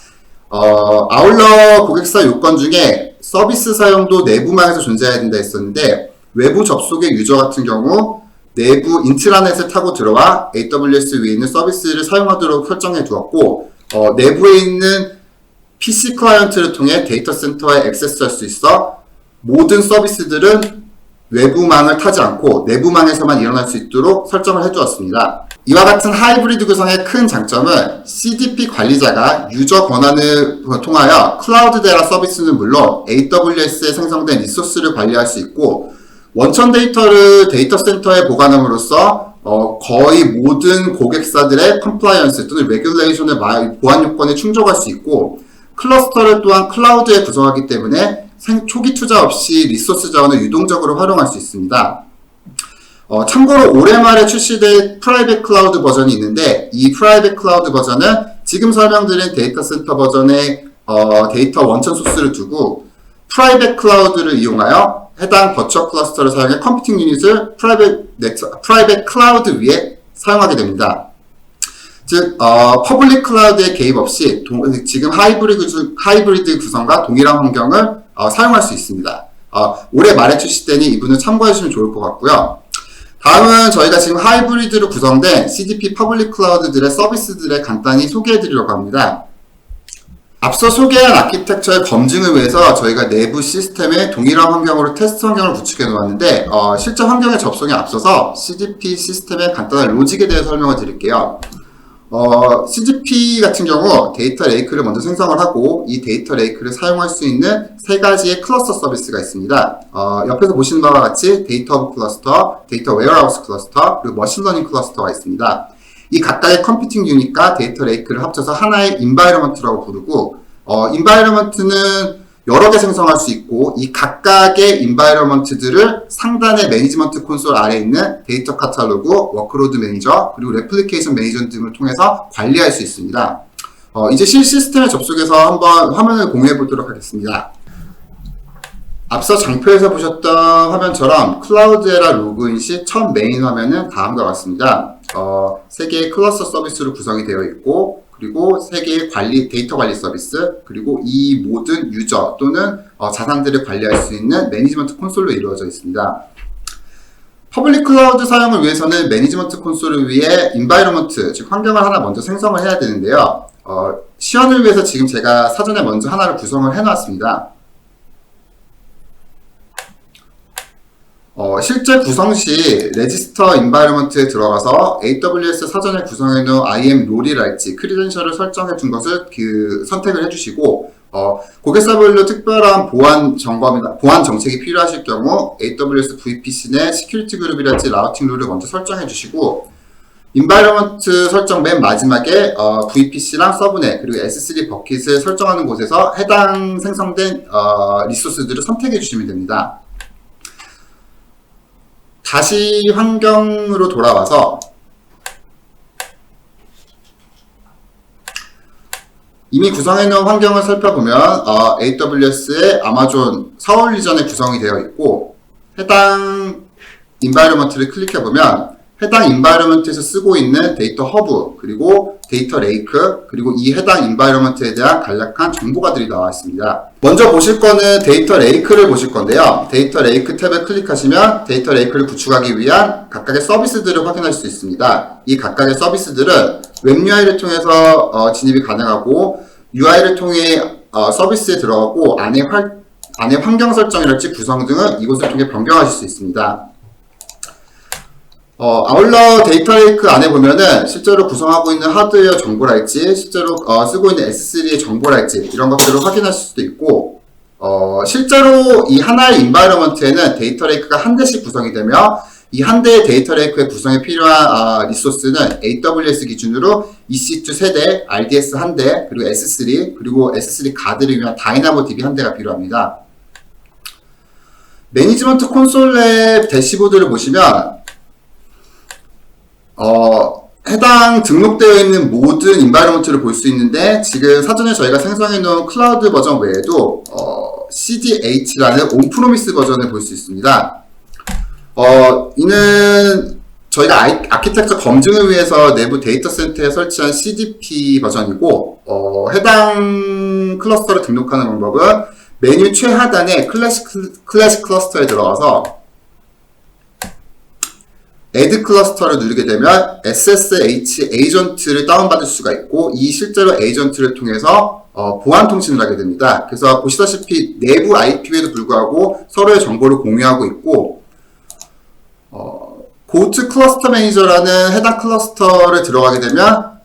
아울러 고객사 요건 중에 서비스 사용도 내부망에서 존재해야 된다 했었는데, 외부 접속의 유저 같은 경우 내부 인트라넷을 타고 들어와 AWS 위에 있는 서비스를 사용하도록 설정해 두었고, 내부에 있는 PC 클라이언트를 통해 데이터 센터에 액세스할 수 있어 모든 서비스들은 외부망을 타지 않고 내부망에서만 일어날 수 있도록 설정을 해두었습니다. 이와 같은 하이브리드 구성의 큰 장점은 CDP 관리자가 유저 권한을 통하여 클라우드데라 서비스는 물론 AWS에 생성된 리소스를 관리할 수 있고, 원천 데이터를 데이터 센터에 보관함으로써 거의 모든 고객사들의 컴플라이언스 또는 레귤레이션의 보안 요건에 충족할 수 있고, 클러스터를 또한 클라우드에 구성하기 때문에 초기 투자 없이 리소스 자원을 유동적으로 활용할 수 있습니다. 참고로 올해 말에 출시될 프라이빗 클라우드 버전이 있는데, 이 프라이빗 클라우드 버전은 지금 설명드린 데이터 센터 버전의 데이터 원천 소스를 두고 프라이빗 클라우드를 이용하여 해당 버추얼 클러스터를 사용해 컴퓨팅 유닛을 프라이빗 클라우드 위에 사용하게 됩니다. 즉, 퍼블릭 클라우드에 개입 없이 지금 하이브리드 구성과 동일한 환경을 사용할 수 있습니다. 올해 말에 출시되니 이 부분을 참고해 주시면 좋을 것 같고요. 다음은 저희가 지금 하이브리드로 구성된 CDP 퍼블릭 클라우드들의 서비스들을 간단히 소개해 드리려고 합니다. 앞서 소개한 아키텍처의 검증을 위해서 저희가 내부 시스템에 동일한 환경으로 테스트 환경을 구축해 놓았는데, 실제 환경에 접속에 앞서서 CDP 시스템의 간단한 로직에 대해 설명을 드릴게요. CDP 같은 경우 데이터 레이크를 먼저 생성을 하고, 이 데이터 레이크를 사용할 수 있는 세 가지의 클러스터 서비스가 있습니다. 옆에서 보시는 바와 같이 데이터 오브 클러스터, 데이터 웨어하우스 클러스터, 그리고 머신러닝 클러스터가 있습니다. 이 각각의 컴퓨팅 유닛과 데이터 레이크를 합쳐서 하나의 인바이러먼트라고 부르고, 인바이러먼트는 여러 개 생성할 수 있고, 이 각각의 인바이러먼트들을 상단의 매니지먼트 콘솔 아래에 있는 데이터 카탈로그, 워크로드 매니저, 그리고 레플리케이션 매니저 등을 통해서 관리할 수 있습니다. 이제 시스템에 접속해서 한번 화면을 공유해 보도록 하겠습니다. 앞서 장표에서 보셨던 화면처럼 클라우드에라 로그인 시 첫 메인 화면은 다음과 같습니다. 3개의 클러스터 서비스로 구성이 되어 있고, 그리고 3개의 데이터 관리 서비스, 그리고 이 모든 유저 또는 자산들을 관리할 수 있는 매니지먼트 콘솔로 이루어져 있습니다. 퍼블릭 클라우드 사용을 위해서는 매니지먼트 콘솔을 위해 인바이러먼트, 즉 환경을 하나 먼저 생성을 해야 되는데요. 시연을 위해서 지금 제가 사전에 먼저 하나를 구성을 해놨습니다. 실제 구성 시 레지스터 인바이러먼트에 들어가서 AWS 사전에 구성해놓은 IAM 롤이랄지 크리덴셜을 설정해 둔 것을 선택을 해주시고, 고객사별로 특별한 보안 정책이 필요하실 경우 AWS VPC 내 시큐리티 그룹이랄지 라우팅 룰을 먼저 설정해 주시고, 인바이러먼트 설정 맨 마지막에 VPC랑 서브넷 그리고 S3 버킷을 설정하는 곳에서 해당 생성된 리소스들을 선택해 주시면 됩니다. 다시 환경으로 돌아와서 이미 구성해 놓은 환경을 살펴보면 AWS의 아마존 서울 리전에 구성이 되어 있고, 해당 인바이러먼트를 클릭해보면 해당 인바이러먼트에서 쓰고 있는 데이터 허브, 그리고 데이터 레이크, 그리고 이 해당 인바이러먼트에 대한 간략한 정보가들이 나와 있습니다. 먼저 보실 거는 데이터 레이크를 보실 건데요. 데이터 레이크 탭을 클릭하시면 데이터 레이크를 구축하기 위한 각각의 서비스들을 확인할 수 있습니다. 이 각각의 서비스들은 웹 UI를 통해서 진입이 가능하고, UI를 통해 서비스에 들어가고 안에 환경 설정이랄지 구성 등은 이곳을 통해 변경하실 수 있습니다. 아울러 데이터 레이크 안에 보면은 실제로 구성하고 있는 하드웨어 정보랄지, 실제로 쓰고 있는 S3의 정보랄지 이런 것들을 확인하실 수도 있고, 실제로 이 하나의 인바이러먼트에는 데이터 레이크가 한 대씩 구성이 되며, 이 한 대의 데이터 레이크의 구성에 필요한 리소스는 AWS 기준으로 EC2 세대, RDS 한 대, 그리고 S3, 그리고 S3 가드를 위한 다이나모DB 한 대가 필요합니다. 매니지먼트 콘솔의 대시보드를 보시면 해당 등록되어 있는 모든 인바이러먼트를 볼 수 있는데, 지금 사전에 저희가 생성해 놓은 클라우드 버전 외에도 CDH라는 온프로미스 버전을 볼 수 있습니다. 이는 저희가 아키텍처 검증을 위해서 내부 데이터 센터에 설치한 CDP 버전이고, 해당 클러스터를 등록하는 방법은 메뉴 최하단에 클래식 클러스터에 들어가서 Add 클러스터를 누르게 되면 SSH 에이전트를 다운받을 수가 있고, 이 실제로 에이전트를 통해서 보안 통신을 하게 됩니다. 그래서 보시다시피 내부 IP에도 불구하고 서로의 정보를 공유하고 있고, 고트 클러스터 매니저라는 해당 클러스터를 들어가게 되면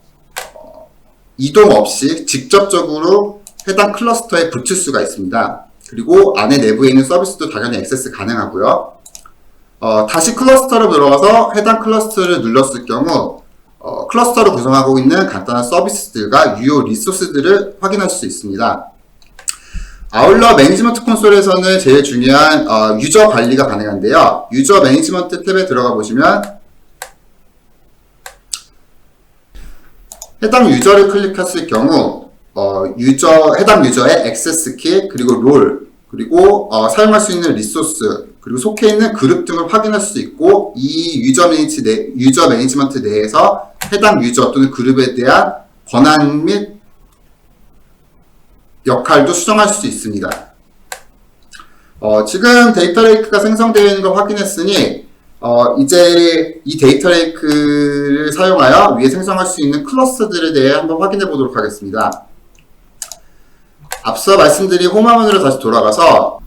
이동 없이 직접적으로 해당 클러스터에 붙일 수가 있습니다. 그리고 안에 내부에 있는 서비스도 당연히 액세스 가능하고요. 다시 클러스터로 들어가서 해당 클러스터를 눌렀을 경우 클러스터를 구성하고 있는 간단한 서비스들과 유효 리소스들을 확인할 수 있습니다. 아울러 매니지먼트 콘솔에서는 제일 중요한 유저 관리가 가능한데요. 유저 매니지먼트 탭에 들어가 보시면 해당 유저를 클릭했을 경우 해당 유저의 액세스 키, 그리고 롤, 그리고 사용할 수 있는 리소스, 그리고 속해 있는 그룹 등을 확인할 수 있고, 이 유저 매니지먼트 내에서 해당 유저 또는 그룹에 대한 권한 및 역할도 수정할 수 있습니다. 지금 데이터 레이크가 생성되어 있는 걸 확인했으니 이제 이 데이터 레이크를 사용하여 위에 생성할 수 있는 클러스들에 대해 한번 확인해 보도록 하겠습니다. 앞서 말씀드린 홈화면으로 다시 돌아가서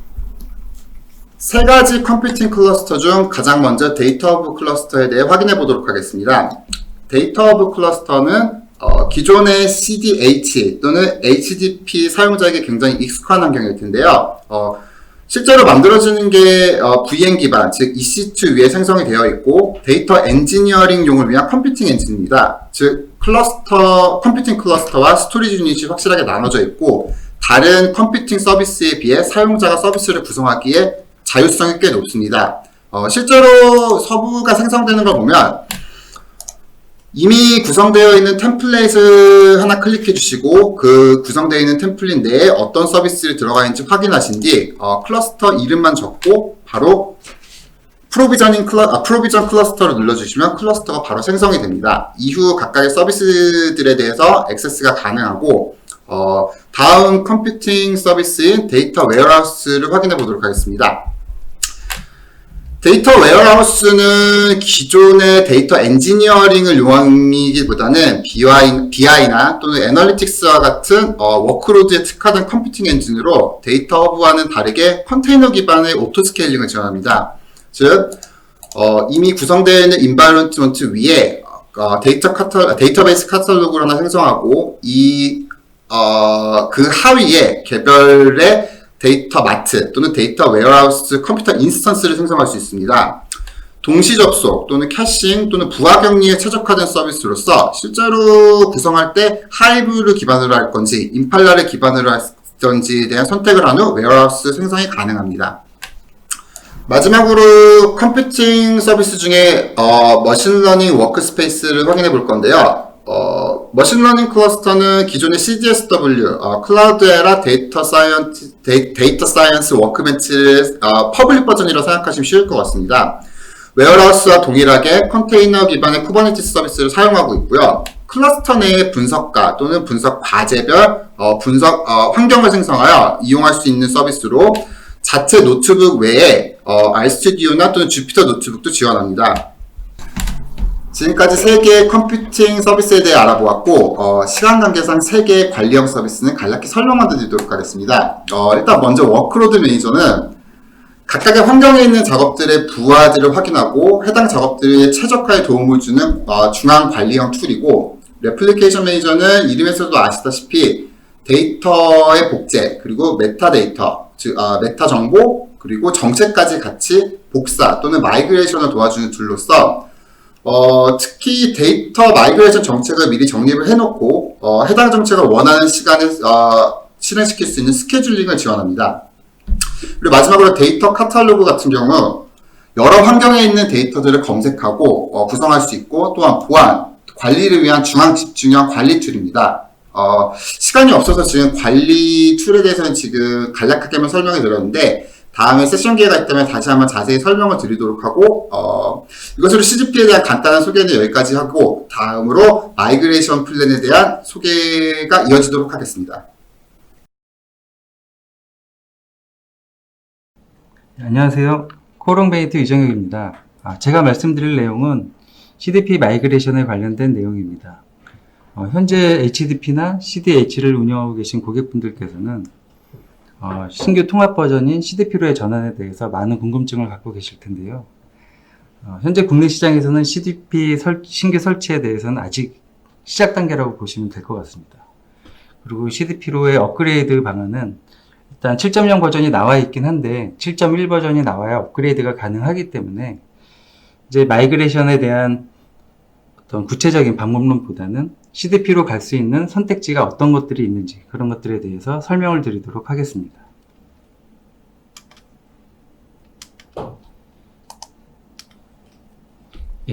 세 가지 컴퓨팅 클러스터 중 가장 먼저 데이터 허브 클러스터에 대해 확인해 보도록 하겠습니다. 데이터 허브 클러스터는 기존의 CDH 또는 HDP 사용자에게 굉장히 익숙한 환경일 텐데요. 실제로 만들어지는 게 VM 기반, 즉 EC2 위에 생성이 되어 있고, 데이터 엔지니어링용을 위한 컴퓨팅 엔진입니다. 즉 컴퓨팅 클러스터와 스토리지 유닛이 확실하게 나눠져 있고, 다른 컴퓨팅 서비스에 비해 사용자가 서비스를 구성하기에 자율성이 꽤 높습니다. 실제로 서부가 생성되는 걸 보면 이미 구성되어 있는 템플릿을 하나 클릭해 주시고, 그 구성되어 있는 템플릿 내에 어떤 서비스를 들어가 있는지 확인하신 뒤 클러스터 이름만 적고 바로 프로비전 클러스터를 눌러주시면 클러스터가 바로 생성이 됩니다. 이후 각각의 서비스들에 대해서 액세스가 가능하고, 다음 컴퓨팅 서비스인 데이터 웨어하우스를 확인해 보도록 하겠습니다. 데이터 웨어하우스는 기존의 데이터 엔지니어링을 요하기보다는 BI나 또는 애널리틱스와 같은 워크로드에 특화된 컴퓨팅 엔진으로 데이터 허브와는 다르게 컨테이너 기반의 오토 스케일링을 지원합니다. 즉 이미 구성되어 있는 인바이런먼트 위에 데이터베이스 카탈로그를 하나 생성하고 그 하위에 개별의 데이터 마트 또는 데이터 웨어하우스 컴퓨터 인스턴스를 생성할 수 있습니다. 동시 접속 또는 캐싱 또는 부하 격리에 최적화된 서비스로서 실제로 구성할 때 하이브를 기반으로 할 건지 임팔라를 기반으로 할 건지에 대한 선택을 한 후 웨어하우스 생성이 가능합니다. 마지막으로 컴퓨팅 서비스 중에 머신러닝 워크스페이스를 확인해 볼 건데요. 머신러닝 클러스터는 기존의 CDSW, 클라우드 에라 데이터 사이언스 워크벤치를 퍼블릭 버전이라고 생각하시면 쉬울 것 같습니다. 웨어하우스와 동일하게 컨테이너 기반의 쿠버네티스 서비스를 사용하고 있고요. 클러스터 내의 분석가 또는 분석 과제별 환경을 생성하여 이용할 수 있는 서비스로 자체 노트북 외에 RStudio나 또는 주피터 노트북도 지원합니다. 지금까지 3개의 컴퓨팅 서비스에 대해 알아보았고 시간 관계상 3개의 관리형 서비스는 간략히 설명만 드리도록 하겠습니다. 일단 먼저 워크로드 매니저는 각각의 환경에 있는 작업들의 부하들을 확인하고 해당 작업들의 최적화에 도움을 주는 중앙 관리형 툴이고, 레플리케이션 매니저는 이름에서도 아시다시피 데이터의 복제 그리고 메타데이터, 즉 메타 정보 그리고 정책까지 같이 복사 또는 마이그레이션을 도와주는 툴로서 특히 데이터 마이그레이션 정책을 미리 정립을 해놓고 해당 정책을 원하는 시간에 실행시킬 수 있는 스케줄링을 지원합니다. 그리고 마지막으로 데이터 카탈로그 같은 경우 여러 환경에 있는 데이터들을 검색하고 구성할 수 있고, 또한 보안, 관리를 위한 중앙 집중형 관리 툴입니다. 시간이 없어서 지금 관리 툴에 대해서는 지금 간략하게만 설명해 드렸는데, 다음에 세션 기회가 있다면 다시 한번 자세히 설명을 드리도록 하고, 이것으로 CGP에 대한 간단한 소개는 여기까지 하고, 다음으로 마이그레이션 플랜에 대한 소개가 이어지도록 하겠습니다. 안녕하세요. 코롱베이트 이정혁입니다. 제가 말씀드릴 내용은 CDP 마이그레이션에 관련된 내용입니다. 현재 HDP나 CDH를 운영하고 계신 고객분들께서는 신규 통합 버전인 CDP로의 전환에 대해서 많은 궁금증을 갖고 계실 텐데요. 현재 국내 시장에서는 CDP 신규 설치에 대해서는 아직 시작 단계라고 보시면 될 것 같습니다. 그리고 CDP로의 업그레이드 방안은 일단 7.0 버전이 나와 있긴 한데 7.1 버전이 나와야 업그레이드가 가능하기 때문에 이제 마이그레이션에 대한 어떤 구체적인 방법론보다는 CDP로 갈 수 있는 선택지가 어떤 것들이 있는지 그런 것들에 대해서 설명을 드리도록 하겠습니다.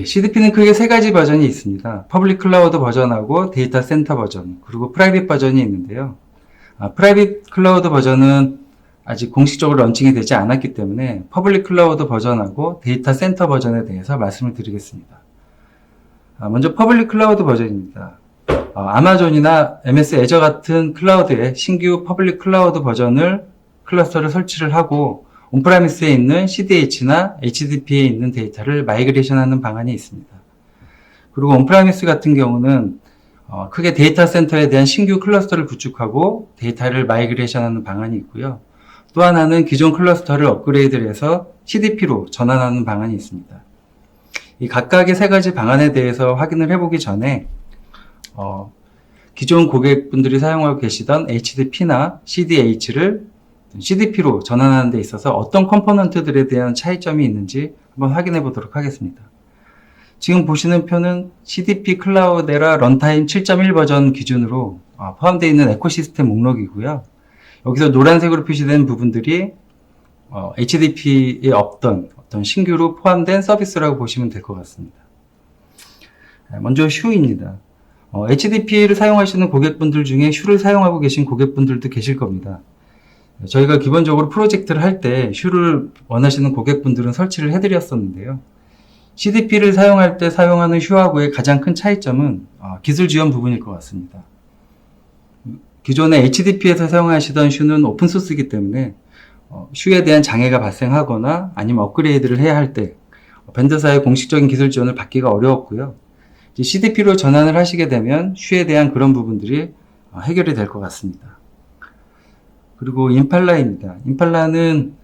CDP는 크게 3가지 버전이 있습니다. 퍼블릭 클라우드 버전하고 데이터 센터 버전, 그리고 프라이빗 버전이 있는데요. 프라이빗 클라우드 버전은 아직 공식적으로 런칭이 되지 않았기 때문에 퍼블릭 클라우드 버전하고 데이터 센터 버전에 대해서 말씀을 드리겠습니다. 먼저 퍼블릭 클라우드 버전입니다. 아마존이나 MS 애저 같은 클라우드의 신규 퍼블릭 클라우드 클러스터를 설치를 하고 온프라미스에 있는 CDH나 HDP에 있는 데이터를 마이그레이션하는 방안이 있습니다. 그리고 온프라미스 같은 경우는 크게 데이터 센터에 대한 신규 클러스터를 구축하고 데이터를 마이그레이션하는 방안이 있고요. 또 하나는 기존 클러스터를 업그레이드를 해서 CDP로 전환하는 방안이 있습니다. 이 각각의 3가지 방안에 대해서 확인을 해보기 전에 기존 고객분들이 사용하고 계시던 HDP나 CDH를 CDP로 전환하는 데 있어서 어떤 컴포넌트들에 대한 차이점이 있는지 한번 확인해 보도록 하겠습니다. 지금 보시는 표는 CDP 클라우데라 런타임 7.1 버전 기준으로 포함되어 있는 에코시스템 목록이고요. 여기서 노란색으로 표시된 부분들이 HDP에 없던 어떤 신규로 포함된 서비스라고 보시면 될 것 같습니다. 먼저 슈입니다. HDP를 사용하시는 고객분들 중에 슈를 사용하고 계신 고객분들도 계실 겁니다. 저희가 기본적으로 프로젝트를 할 때 슈를 원하시는 고객분들은 설치를 해드렸었는데요. CDP를 사용할 때 사용하는 슈하고의 가장 큰 차이점은 기술 지원 부분일 것 같습니다. 기존에 HDP에서 사용하시던 슈는 오픈소스이기 때문에 슈에 대한 장애가 발생하거나 아니면 업그레이드를 해야 할 때 벤더사의 공식적인 기술 지원을 받기가 어려웠고요. CDP로 전환을 하시게 되면 슈에 대한 그런 부분들이 해결이 될 것 같습니다. 그리고 임팔라입니다. 임팔라는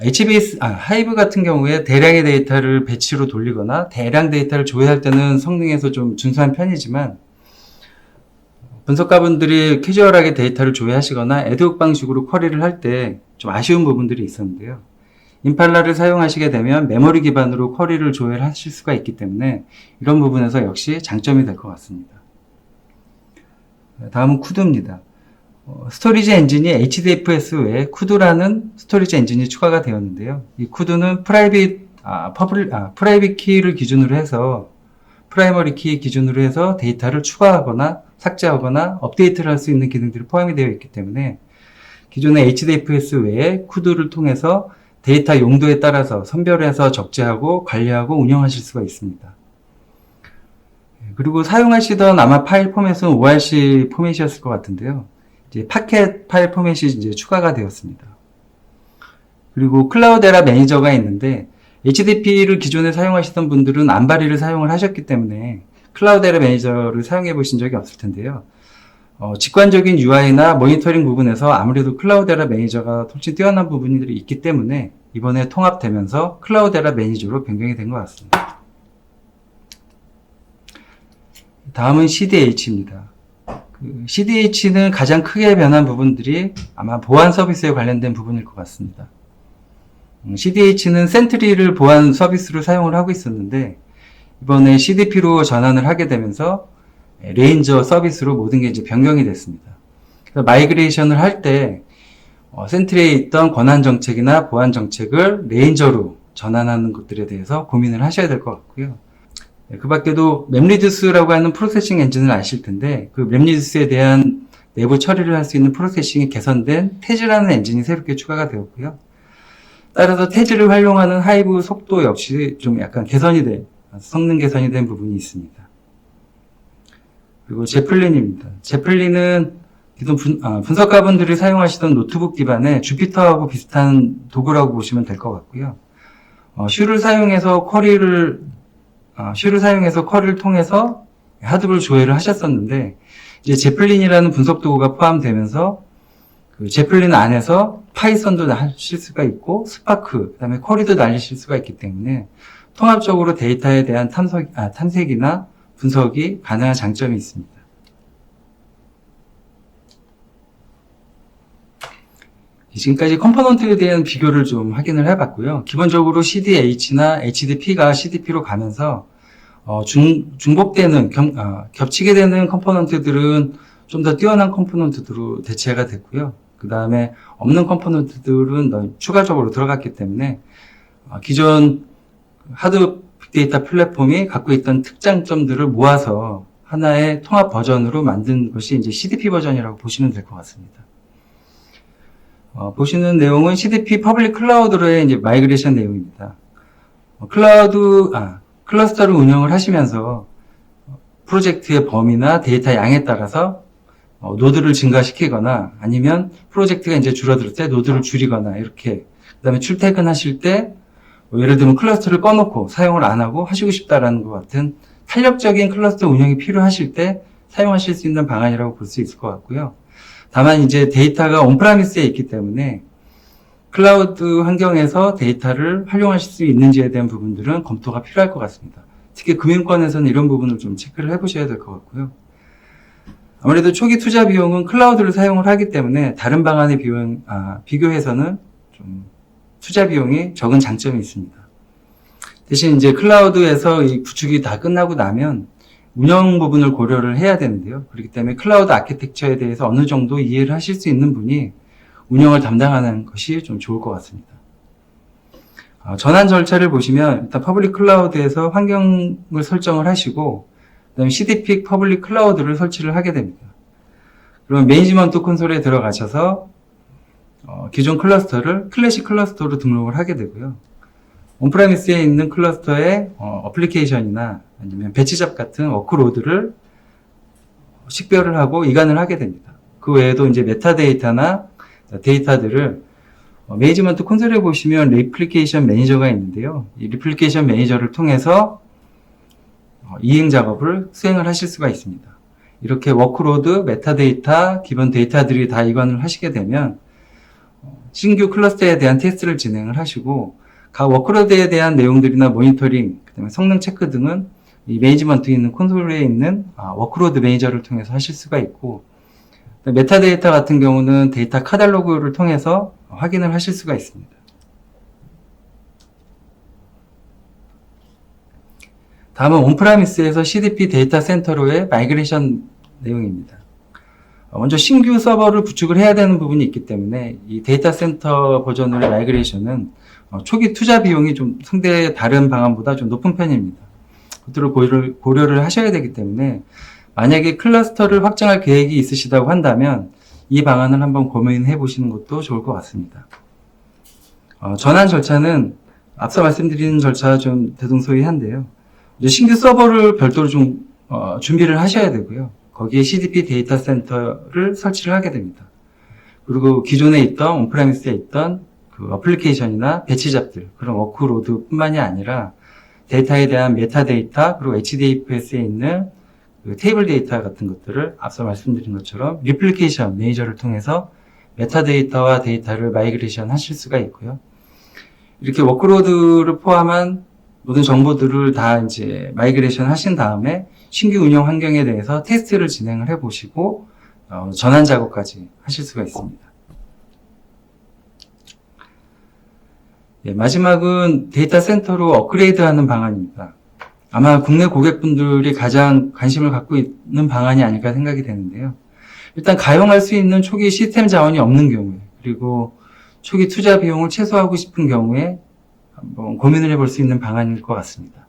하이브 같은 경우에 대량의 데이터를 배치로 돌리거나 대량 데이터를 조회할 때는 성능에서 좀 준수한 편이지만 분석가분들이 캐주얼하게 데이터를 조회하시거나 애드훅 방식으로 쿼리를 할 때 좀 아쉬운 부분들이 있었는데요. 임팔라를 사용하시게 되면 메모리 기반으로 쿼리를 조회를 하실 수가 있기 때문에 이런 부분에서 역시 장점이 될 것 같습니다. 다음은 쿠드입니다. 스토리지 엔진이 HDFS 외에 쿠드라는 스토리지 엔진이 추가가 되었는데요. 이 쿠드는 프라이빗 키를 기준으로 해서 프라이머리 키 기준으로 해서 데이터를 추가하거나 삭제하거나 업데이트를 할 수 있는 기능들이 포함이 되어 있기 때문에 기존의 HDFS 외에 쿠드를 통해서 데이터 용도에 따라서 선별해서 적재하고 관리하고 운영하실 수가 있습니다. 그리고 사용하시던 아마 파일 포맷은 ORC 포맷이었을 것 같은데요. 이제 파켓 파일 포맷이 이제 추가가 되었습니다. 그리고 클라우데라 매니저가 있는데 HDP를 기존에 사용하시던 분들은 안바리를 사용을 하셨기 때문에 클라우데라 매니저를 사용해 보신 적이 없을 텐데요. 직관적인 UI나 모니터링 부분에서 아무래도 클라우데라 매니저가 훨씬 뛰어난 부분들이 있기 때문에 이번에 통합되면서 클라우데라 매니저로 변경이 된 것 같습니다. 다음은 CDH입니다. CDH는 가장 크게 변한 부분들이 아마 보안 서비스에 관련된 부분일 것 같습니다. CDH는 센트리를 보안 서비스로 사용을 하고 있었는데 이번에 CDP로 전환을 하게 되면서 레인저 서비스로 모든 게 이제 변경이 됐습니다. 그래서 마이그레이션을 할 때 센트리에 있던 권한 정책이나 보안 정책을 레인저로 전환하는 것들에 대해서 고민을 하셔야 될 것 같고요. 그 밖에도 맵리듀스라고 하는 프로세싱 엔진을 아실 텐데 그 맵리듀스에 대한 내부 처리를 할 수 있는 프로세싱이 개선된 태즈라는 엔진이 새롭게 추가가 되었고요. 따라서 태즈를 활용하는 하이브 속도 역시 좀 약간 성능 개선이 된 부분이 있습니다. 그리고 제플린입니다. 제플린은 기존 분석가분들이 사용하시던 노트북 기반의 주피터하고 비슷한 도구라고 보시면 될 것 같고요. 슈를 사용해서 쿼리를 통해서 하드볼 조회를 하셨었는데 이제 제플린이라는 분석 도구가 포함되면서 그 제플린 안에서 파이썬도 하실 수가 있고 스파크, 그다음에 쿼리도 날리실 수가 있기 때문에 통합적으로 데이터에 대한 탐색이나 분석이 가능한 장점이 있습니다. 지금까지 컴포넌트에 대한 비교를 좀 확인을 해봤고요. 기본적으로 CDH나 HDP가 CDP로 가면서 중복되는, 겹치게 되는 컴포넌트들은 좀 더 뛰어난 컴포넌트로 대체가 됐고요. 그 다음에 없는 컴포넌트들은 추가적으로 들어갔기 때문에 기존 하드 빅데이터 플랫폼이 갖고 있던 특장점들을 모아서 하나의 통합 버전으로 만든 것이 이제 CDP 버전이라고 보시면 될 것 같습니다. 보시는 내용은 CDP 퍼블릭 클라우드로의 이제 마이그레이션 내용입니다. 클러스터를 운영을 하시면서 프로젝트의 범위나 데이터 양에 따라서 노드를 증가시키거나 아니면 프로젝트가 이제 줄어들 때 노드를 줄이거나 이렇게 그 다음에 출퇴근하실 때 예를 들면 클러스터를 꺼놓고 사용을 안 하고 하시고 싶다라는 것 같은 탄력적인 클러스터 운영이 필요하실 때 사용하실 수 있는 방안이라고 볼 수 있을 것 같고요. 다만 이제 데이터가 온프라미스에 있기 때문에 클라우드 환경에서 데이터를 활용하실 수 있는지에 대한 부분들은 검토가 필요할 것 같습니다. 특히 금융권에서는 이런 부분을 좀 체크를 해보셔야 될 것 같고요. 아무래도 초기 투자 비용은 클라우드를 사용을 하기 때문에 다른 방안의 비교해서는 좀 투자 비용이 적은 장점이 있습니다. 대신 이제 클라우드에서 이 구축이 다 끝나고 나면 운영 부분을 고려를 해야 되는데요. 그렇기 때문에 클라우드 아키텍처에 대해서 어느 정도 이해를 하실 수 있는 분이 운영을 담당하는 것이 좀 좋을 것 같습니다. 전환 절차를 보시면 일단 퍼블릭 클라우드에서 환경을 설정을 하시고 그다음에 CDP 퍼블릭 클라우드를 설치를 하게 됩니다. 그러면 매니지먼트 콘솔에 들어가셔서 기존 클러스터를 클래식 클러스터로 등록을 하게 되고요. 온프레미스에 있는 클러스터의 어플리케이션이나 아니면 배치잡 같은 워크로드를 식별을 하고 이관을 하게 됩니다. 그 외에도 이제 메타데이터나 데이터들을 매니지먼트 콘솔에 보시면 리플리케이션 매니저가 있는데요. 이 리플리케이션 매니저를 통해서 이행 작업을 수행을 하실 수가 있습니다. 이렇게 워크로드, 메타데이터, 기본 데이터들이 다 이관을 하시게 되면 신규 클러스터에 대한 테스트를 진행을 하시고 각 워크로드에 대한 내용들이나 모니터링, 그다음에 성능 체크 등은 이 매니지먼트에 있는 콘솔에 있는 워크로드 매니저를 통해서 하실 수가 있고, 메타데이터 같은 경우는 데이터 카탈로그를 통해서 확인을 하실 수가 있습니다. 다음은 온프라미스에서 CDP 데이터 센터로의 마이그레이션 내용입니다. 먼저 신규 서버를 구축을 해야 되는 부분이 있기 때문에 이 데이터 센터 버전으로의 마이그레이션은 초기 투자 비용이 좀 상대 다른 방안보다 좀 높은 편입니다. 그것들을 고려를 하셔야 되기 때문에 만약에 클러스터를 확장할 계획이 있으시다고 한다면 이 방안을 한번 고민해 보시는 것도 좋을 것 같습니다. 전환 절차는 앞서 말씀드린 절차와 좀 대동소이한데요. 이제 신규 서버를 별도로 좀 준비를 하셔야 되고요. 거기에 CDP 데이터 센터를 설치를 하게 됩니다. 그리고 기존에 있던 온프라미스에 있던 그 어플리케이션이나 배치 잡들, 그런 워크로드뿐만이 아니라 데이터에 대한 메타데이터, 그리고 HDFS에 있는 그 테이블 데이터 같은 것들을 앞서 말씀드린 것처럼 리플리케이션 매니저를 통해서 메타데이터와 데이터를 마이그레이션 하실 수가 있고요. 이렇게 워크로드를 포함한 모든 정보들을 다 이제 마이그레이션 하신 다음에 신규 운영 환경에 대해서 테스트를 진행을 해 보시고 전환 작업까지 하실 수가 있습니다. 예, 마지막은 데이터 센터로 업그레이드하는 방안입니다. 아마 국내 고객분들이 가장 관심을 갖고 있는 방안이 아닐까 생각이 되는데요. 일단 가용할 수 있는 초기 시스템 자원이 없는 경우에, 그리고 초기 투자 비용을 최소화하고 싶은 경우에 한번 고민을 해볼 수 있는 방안일 것 같습니다.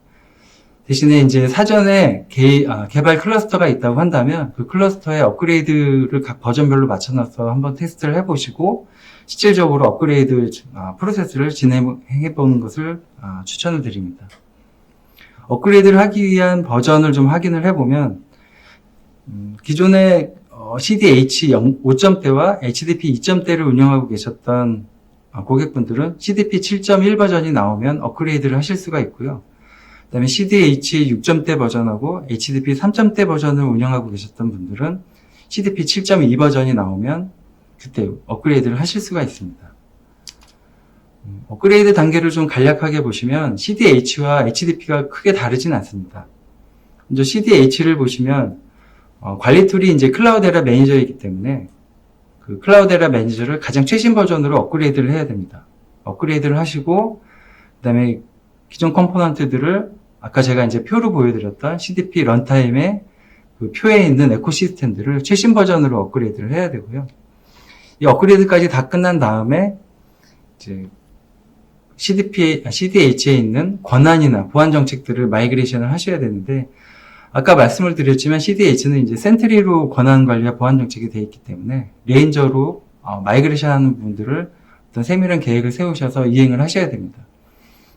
대신에 이제 사전에 개발 클러스터가 있다고 한다면 그 클러스터의 업그레이드를 각 버전별로 맞춰놔서 한번 테스트를 해보시고 실질적으로 업그레이드 프로세스를 진행해보는 것을 추천을 드립니다. 업그레이드를 하기 위한 버전을 좀 확인을 해보면 기존에 CDH 5점대와 HDP 2점대를 운영하고 계셨던 고객분들은 CDP 7.1 버전이 나오면 업그레이드를 하실 수가 있고요. 그 다음에 CDH 6점대 버전하고 HDP 3점대 버전을 운영하고 계셨던 분들은 CDP 7.2 버전이 나오면 그때 업그레이드를 하실 수가 있습니다. 업그레이드 단계를 좀 간략하게 보시면 CDH와 HDP가 크게 다르진 않습니다. 먼저 CDH를 보시면 관리 툴이 이제 클라우데라 매니저이기 때문에 그 클라우데라 매니저를 가장 최신 버전으로 업그레이드를 해야 됩니다. 업그레이드를 하시고 그다음에 기존 컴포넌트들을 아까 제가 이제 표로 보여드렸던 CDP 런타임의 그 표에 있는 에코시스템들을 최신 버전으로 업그레이드를 해야 되고요. 이 업그레이드까지 다 끝난 다음에 이제 CDH에 있는 권한이나 보안 정책들을 마이그레이션을 하셔야 되는데 아까 말씀을 드렸지만 CDH는 이제 센트리로 권한 관리와 보안 정책이 되어 있기 때문에 레인저로 마이그레이션 하는 분들을 어떤 세밀한 계획을 세우셔서 이행을 하셔야 됩니다.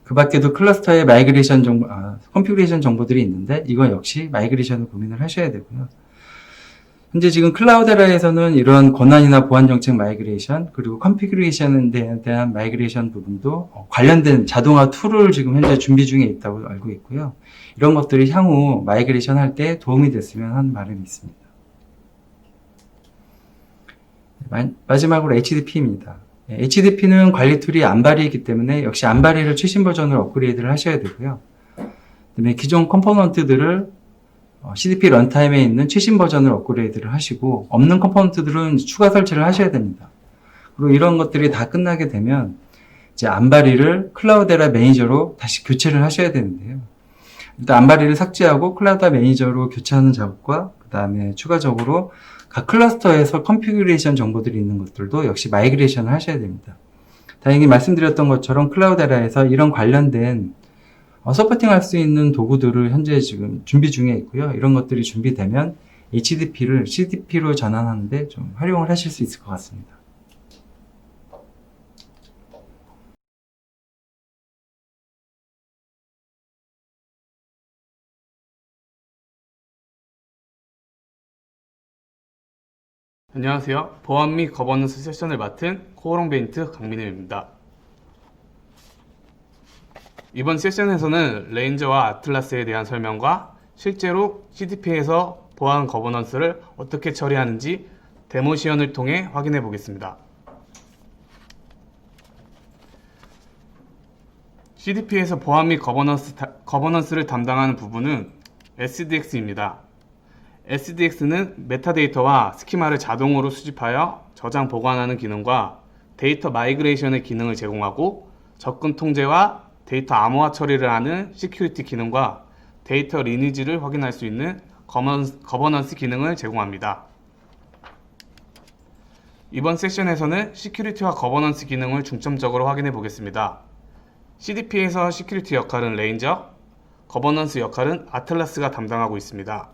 그 밖에도 클러스터의 마이그레이션 정보, 컨피그레이션 정보들이 있는데 이거 역시 마이그레이션을 고민을 하셔야 되고요. 현재 지금 클라우데라에서는 이런 권한이나 보안 정책 마이그레이션 그리고 컨피그레이션에 대한 마이그레이션 부분도 관련된 자동화 툴을 지금 현재 준비 중에 있다고 알고 있고요. 이런 것들이 향후 마이그레이션 할 때 도움이 됐으면 하는 바람이 있습니다. 마지막으로 HDP입니다. HDP는 관리 툴이 안바리이기 때문에 역시 안바리를 최신 버전으로 업그레이드를 하셔야 되고요. 그다음에 기존 컴포넌트들을 CDP 런타임에 있는 최신 버전을 업그레이드를 하시고 없는 컴포넌트들은 추가 설치를 하셔야 됩니다. 그리고 이런 것들이 다 끝나게 되면 이제 안바리를 클라우데라 매니저로 다시 교체를 하셔야 되는데요. 일단 안바리를 삭제하고 클라우데라 매니저로 교체하는 작업과 그 다음에 추가적으로 각 클러스터에서 컨피그레이션 정보들이 있는 것들도 역시 마이그레이션을 하셔야 됩니다. 다행히 말씀드렸던 것처럼 클라우데라에서 이런 관련된 서포팅할 수 있는 도구들을 현재 지금 준비 중에 있고요. 이런 것들이 준비되면 HDP를 CDP로 전환하는데 좀 활용을 하실 수 있을 것 같습니다. 안녕하세요. 보안 및 거버넌스 세션을 맡은 코오롱베인트 강민우입니다. 이번 세션에서는 레인저와 아틀라스에 대한 설명과 실제로 CDP에서 보안 거버넌스를 어떻게 처리하는지 데모 시연을 통해 확인해 보겠습니다. CDP에서 보안 및 거버넌스를 담당하는 부분은 SDX입니다. SDX는 메타데이터와 스키마를 자동으로 수집하여 저장 보관하는 기능과 데이터 마이그레이션의 기능을 제공하고 접근 통제와 데이터 암호화 처리를 하는 시큐리티 기능과 데이터 리니지를 확인할 수 있는 거버넌스 기능을 제공합니다. 이번 세션에서는 시큐리티와 거버넌스 기능을 중점적으로 확인해 보겠습니다. CDP에서 시큐리티 역할은 레인저, 거버넌스 역할은 아틀라스가 담당하고 있습니다.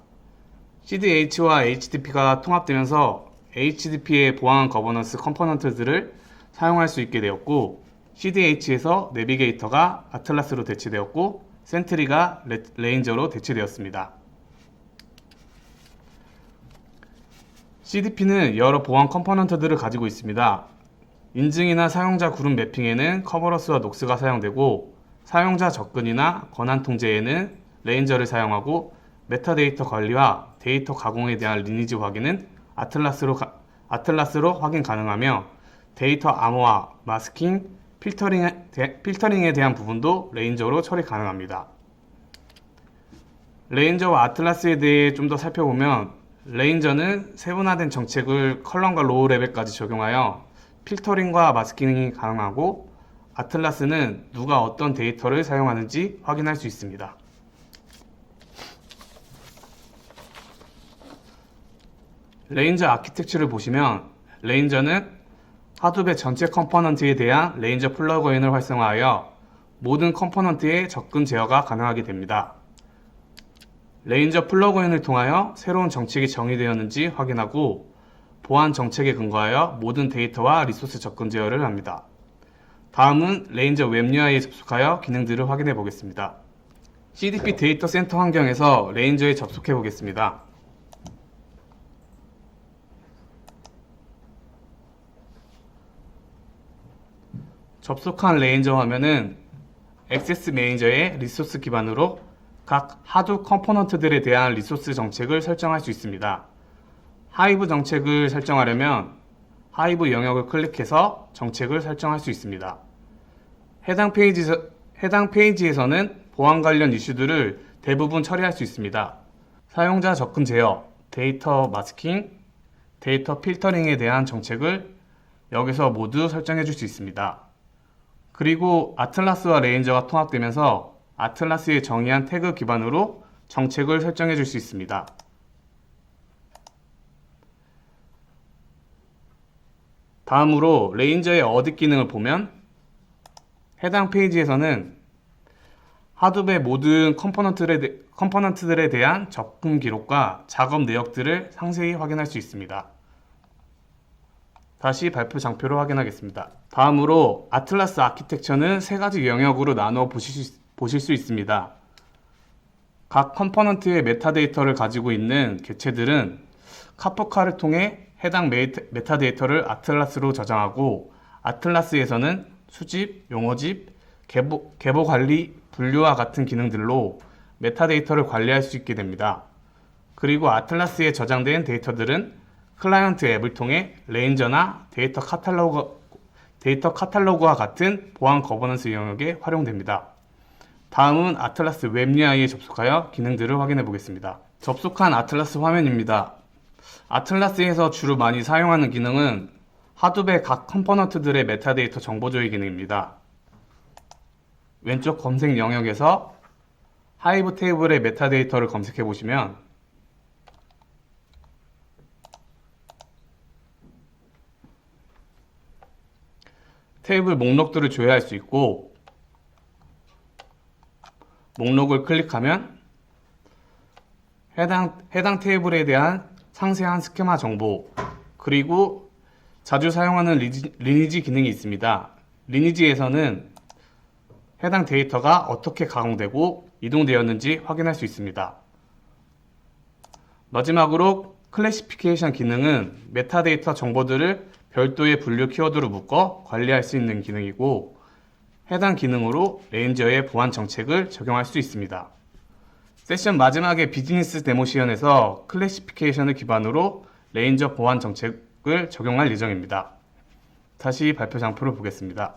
CDH와 HTTP가 통합되면서 HTTP의 보안 거버넌스 컴포넌트들을 사용할 수 있게 되었고, CDH에서 내비게이터가 아틀라스로 대체되었고, 센트리가 레인저로 대체되었습니다. CDP는 여러 보안 컴포넌트들을 가지고 있습니다. 인증이나 사용자 그룹 매핑에는 커버러스와 녹스가 사용되고, 사용자 접근이나 권한 통제에는 레인저를 사용하고, 메타데이터 관리와 데이터 가공에 대한 리니지 확인은 아틀라스로 확인 가능하며, 데이터 암호화, 마스킹, 필터링에 대한 부분도 레인저로 처리 가능합니다. 레인저와 아틀라스에 대해 좀 더 살펴보면, 레인저는 세분화된 정책을 컬럼과 로우 레벨까지 적용하여 필터링과 마스킹이 가능하고, 아틀라스는 누가 어떤 데이터를 사용하는지 확인할 수 있습니다. 레인저 아키텍처를 보시면, 레인저는 하드웨어 전체 컴포넌트에 대한 레인저 플러그인을 활성화하여 모든 컴포넌트의 접근 제어가 가능하게 됩니다. 레인저 플러그인을 통하여 새로운 정책이 정의되었는지 확인하고, 보안 정책에 근거하여 모든 데이터와 리소스 접근 제어를 합니다. 다음은 레인저 웹 UI에 접속하여 기능들을 확인해 보겠습니다. CDP 데이터 센터 환경에서 레인저에 접속해 보겠습니다. 접속한 레인저 화면은 액세스 매니저의 리소스 기반으로 각 하드 컴포넌트들에 대한 리소스 정책을 설정할 수 있습니다. 하이브 정책을 설정하려면 하이브 영역을 클릭해서 정책을 설정할 수 있습니다. 해당 페이지에서는 보안 관련 이슈들을 대부분 처리할 수 있습니다. 사용자 접근 제어, 데이터 마스킹, 데이터 필터링에 대한 정책을 여기서 모두 설정해 줄 수 있습니다. 그리고 아틀라스와 레인저가 통합되면서 아틀라스에 정의한 태그 기반으로 정책을 설정해 줄 수 있습니다. 다음으로 레인저의 어딧 기능을 보면, 해당 페이지에서는 하드웨어 모든 컴포넌트들에 대한 접근 기록과 작업 내역들을 상세히 확인할 수 있습니다. 다시 발표 장표로 확인하겠습니다. 다음으로 아틀라스 아키텍처는 세 가지 영역으로 나누어 보실 수 있습니다. 각 컴포넌트의 메타데이터를 가지고 있는 개체들은 카프카를 통해 해당 메타데이터를 아틀라스로 저장하고, 아틀라스에서는 수집, 용어집, 계보 관리, 분류와 같은 기능들로 메타데이터를 관리할 수 있게 됩니다. 그리고 아틀라스에 저장된 데이터들은 클라이언트 앱을 통해 레인저나 데이터 카탈로그와 같은 보안 거버넌스 영역에 활용됩니다. 다음은 아틀라스 웹 UI에 접속하여 기능들을 확인해 보겠습니다. 접속한 아틀라스 화면입니다. 아틀라스에서 주로 많이 사용하는 기능은 하드웨어 각 컴포넌트들의 메타데이터 정보 조회 기능입니다. 왼쪽 검색 영역에서 하이브 테이블의 메타데이터를 검색해 보시면 테이블 목록들을 조회할 수 있고, 목록을 클릭하면 해당 테이블에 대한 상세한 스케마 정보, 그리고 자주 사용하는 리니지 기능이 있습니다. 리니지에서는 해당 데이터가 어떻게 가공되고 이동되었는지 확인할 수 있습니다. 마지막으로 클래시피케이션 기능은 메타데이터 정보들을 별도의 분류 키워드로 묶어 관리할 수 있는 기능이고, 해당 기능으로 레인저의 보안 정책을 적용할 수 있습니다. 세션 마지막에 비즈니스 데모 시연에서 클래시피케이션을 기반으로 레인저 보안 정책을 적용할 예정입니다. 다시 발표 장표를 보겠습니다.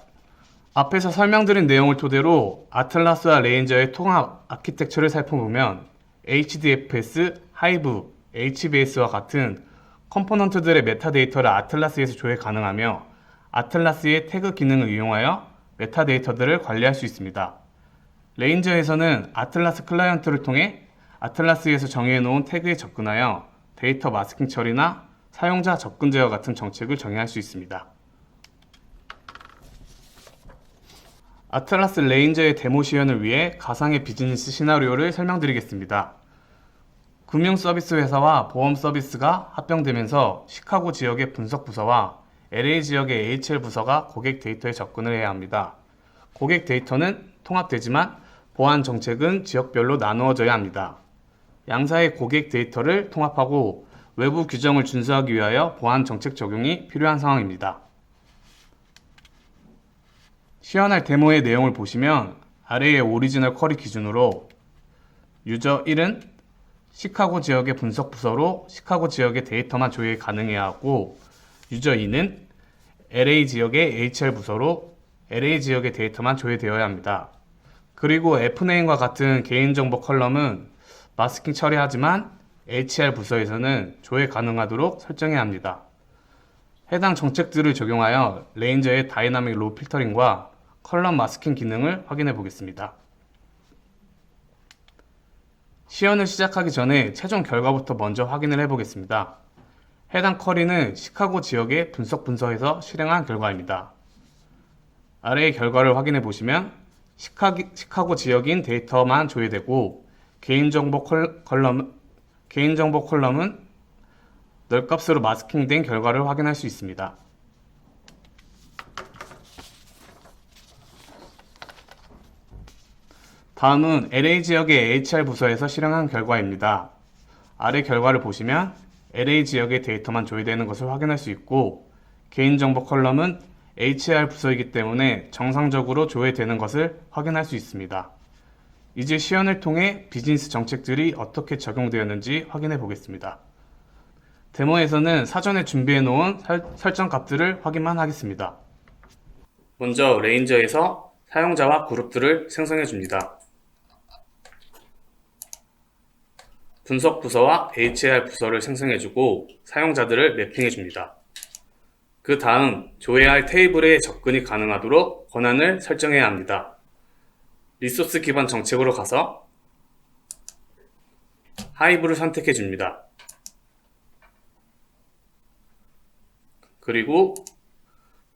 앞에서 설명드린 내용을 토대로 아틀라스와 레인저의 통합 아키텍처를 살펴보면 HDFS, 하이브, HBS와 같은 컴포넌트들의 메타데이터를 아틀라스에서 조회 가능하며 아틀라스의 태그 기능을 이용하여 메타데이터들을 관리할 수 있습니다. 레인저에서는 아틀라스 클라이언트를 통해 아틀라스에서 정의해 놓은 태그에 접근하여 데이터 마스킹 처리나 사용자 접근 제어 같은 정책을 정의할 수 있습니다. 아틀라스 레인저의 데모 시연을 위해 가상의 비즈니스 시나리오를 설명드리겠습니다. 금융 서비스 회사와 보험 서비스가 합병되면서 시카고 지역의 분석 부서와 LA 지역의 HL 부서가 고객 데이터에 접근을 해야 합니다. 고객 데이터는 통합되지만 보안 정책은 지역별로 나누어져야 합니다. 양사의 고객 데이터를 통합하고 외부 규정을 준수하기 위하여 보안 정책 적용이 필요한 상황입니다. 시연할 데모의 내용을 보시면 아래의 오리지널 쿼리 기준으로 유저 1은 시카고 지역의 분석 부서로 시카고 지역의 데이터만 조회 가능해야 하고 유저 2는 LA 지역의 HL 부서로 LA 지역의 데이터만 조회되어야 합니다. 그리고 F네임과 같은 개인정보 컬럼은 마스킹 처리하지만 HR 부서에서는 조회 가능하도록 설정해야 합니다. 해당 정책들을 적용하여 레인저의 다이나믹 로우 필터링과 컬럼 마스킹 기능을 확인해 보겠습니다. 시연을 시작하기 전에 최종 결과부터 먼저 확인을 해 보겠습니다. 해당 쿼리는 시카고 지역의 분석 분서에서 실행한 결과입니다. 아래의 결과를 확인해 보시면 시카고 지역인 데이터만 조회되고 개인정보 컬럼은 널값으로 마스킹된 결과를 확인할 수 있습니다. 다음은 LA 지역의 HR 부서에서 실행한 결과입니다. 아래 결과를 보시면 LA 지역의 데이터만 조회되는 것을 확인할 수 있고 개인정보 컬럼은 HR 부서이기 때문에 정상적으로 조회되는 것을 확인할 수 있습니다. 이제 시연을 통해 비즈니스 정책들이 어떻게 적용되었는지 확인해 보겠습니다. 데모에서는 사전에 준비해 놓은 설정 값들을 확인만 하겠습니다. 먼저 레인저에서 사용자와 그룹들을 생성해 줍니다. 분석 부서와 HR 부서를 생성해주고 사용자들을 매핑해줍니다. 그 다음 조회할 테이블에 접근이 가능하도록 권한을 설정해야 합니다. 리소스 기반 정책으로 가서 하이브를 선택해줍니다. 그리고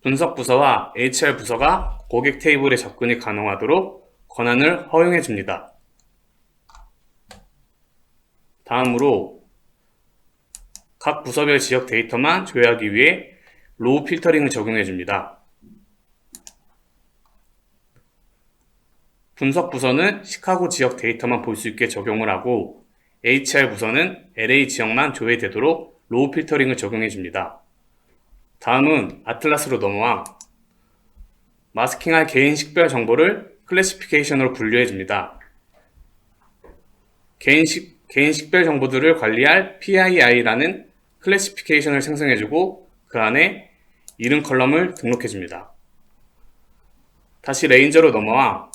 분석 부서와 HR 부서가 고객 테이블에 접근이 가능하도록 권한을 허용해줍니다. 다음으로 각 부서별 지역 데이터만 조회하기 위해 로우 필터링을 적용해줍니다. 분석 부서는 시카고 지역 데이터만 볼 수 있게 적용을 하고 HR 부서는 LA 지역만 조회되도록 로우 필터링을 적용해줍니다. 다음은 아틀라스로 넘어와 마스킹할 개인 식별 정보를 클래시피케이션으로 분류해줍니다. 개인 식별 정보들을 관리할 PII라는 클래시피케이션을 생성해주고 그 안에 이름 컬럼을 등록해줍니다. 다시 레인저로 넘어와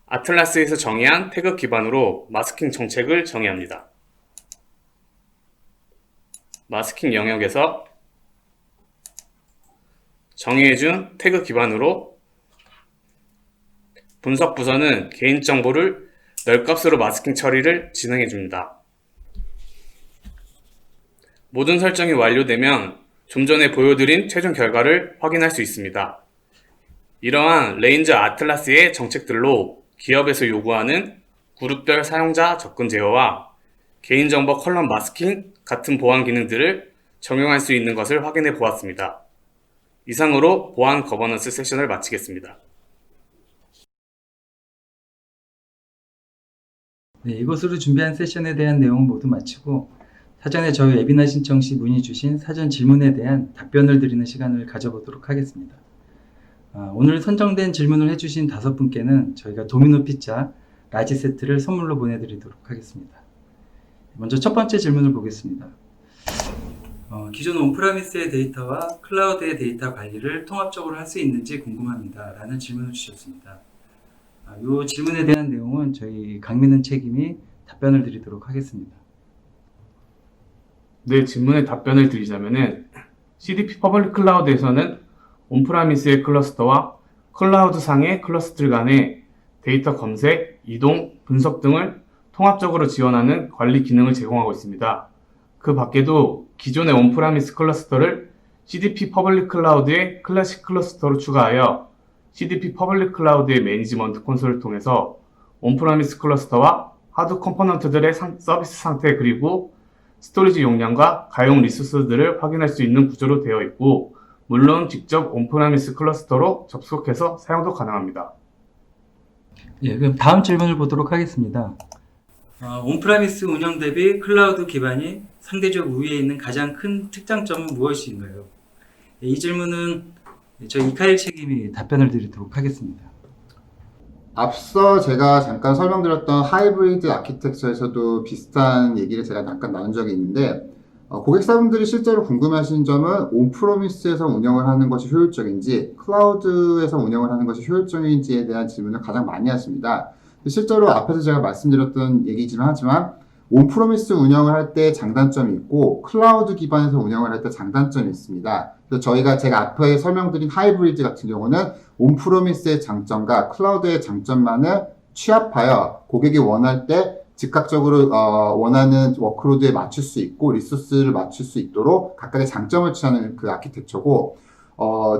아틀라스에서 정의한 태그 기반으로 마스킹 정책을 정의합니다. 마스킹 영역에서 정의해준 태그 기반으로 분석 부서는 개인정보를 널값으로 마스킹 처리를 진행해줍니다. 모든 설정이 완료되면 좀 전에 보여드린 최종 결과를 확인할 수 있습니다. 이러한 레인저 아틀라스의 정책들로 기업에서 요구하는 그룹별 사용자 접근 제어와 개인정보 컬럼 마스킹 같은 보안 기능들을 적용할 수 있는 것을 확인해 보았습니다. 이상으로 보안 거버넌스 세션을 마치겠습니다. 네, 이것으로 준비한 세션에 대한 내용은 모두 마치고 사전에 저희 웨비나 신청 시 문의 주신 사전 질문에 대한 답변을 드리는 시간을 가져보도록 하겠습니다. 오늘 선정된 질문을 해주신 5분께는 저희가 도미노 피자 라지 세트를 선물로 보내드리도록 하겠습니다. 먼저 첫 번째 질문을 보겠습니다. 기존 온프라미스의 데이터와 클라우드의 데이터 관리를 통합적으로 할 수 있는지 궁금합니다. 라는 질문을 주셨습니다. 이 질문에 대한 내용은 저희 강민은 책임이 답변을 드리도록 하겠습니다. 네, 질문에 답변을 드리자면은 CDP 퍼블릭 클라우드에서는 온프라미스의 클러스터와 클라우드 상의 클러스터 간의 데이터 검색, 이동, 분석 등을 통합적으로 지원하는 관리 기능을 제공하고 있습니다. 그 밖에도 기존의 온프라미스 클러스터를 CDP 퍼블릭 클라우드의 클래식 클러스터로 추가하여 CDP 퍼블릭 클라우드의 매니지먼트 콘솔을 통해서 온프라미스 클러스터와 하드 컴포넌트들의 서비스 상태 그리고 스토리지 용량과 가용 리소스들을 확인할 수 있는 구조로 되어 있고, 물론 직접 온프라미스 클러스터로 접속해서 사용도 가능합니다. 예, 그럼 다음 질문을 보도록 하겠습니다. 온프라미스 운영 대비 클라우드 기반이 상대적 우위에 있는 가장 큰 특장점은 무엇인가요? 이 질문은 저희 이카일 책임이 답변을 드리도록 하겠습니다. 앞서 제가 잠깐 설명드렸던 하이브리드 아키텍처에서도 비슷한 얘기를 제가 잠깐 나눈 적이 있는데, 고객사분들이 실제로 궁금해하시는 점은 온프로미스에서 운영을 하는 것이 효율적인지 클라우드에서 운영을 하는 것이 효율적인지에 대한 질문을 가장 많이 하십니다. 실제로 앞에서 제가 말씀드렸던 얘기지만 하지만 온프로미스 운영을 할 때 장단점이 있고 클라우드 기반에서 운영을 할 때 장단점이 있습니다. 그래서 제가 앞에 설명드린 하이브리드 같은 경우는 온프로미스의 장점과 클라우드의 장점만을 취합하여 고객이 원할 때 즉각적으로 원하는 워크로드에 맞출 수 있고 리소스를 맞출 수 있도록 각각의 장점을 취하는 그 아키텍처고,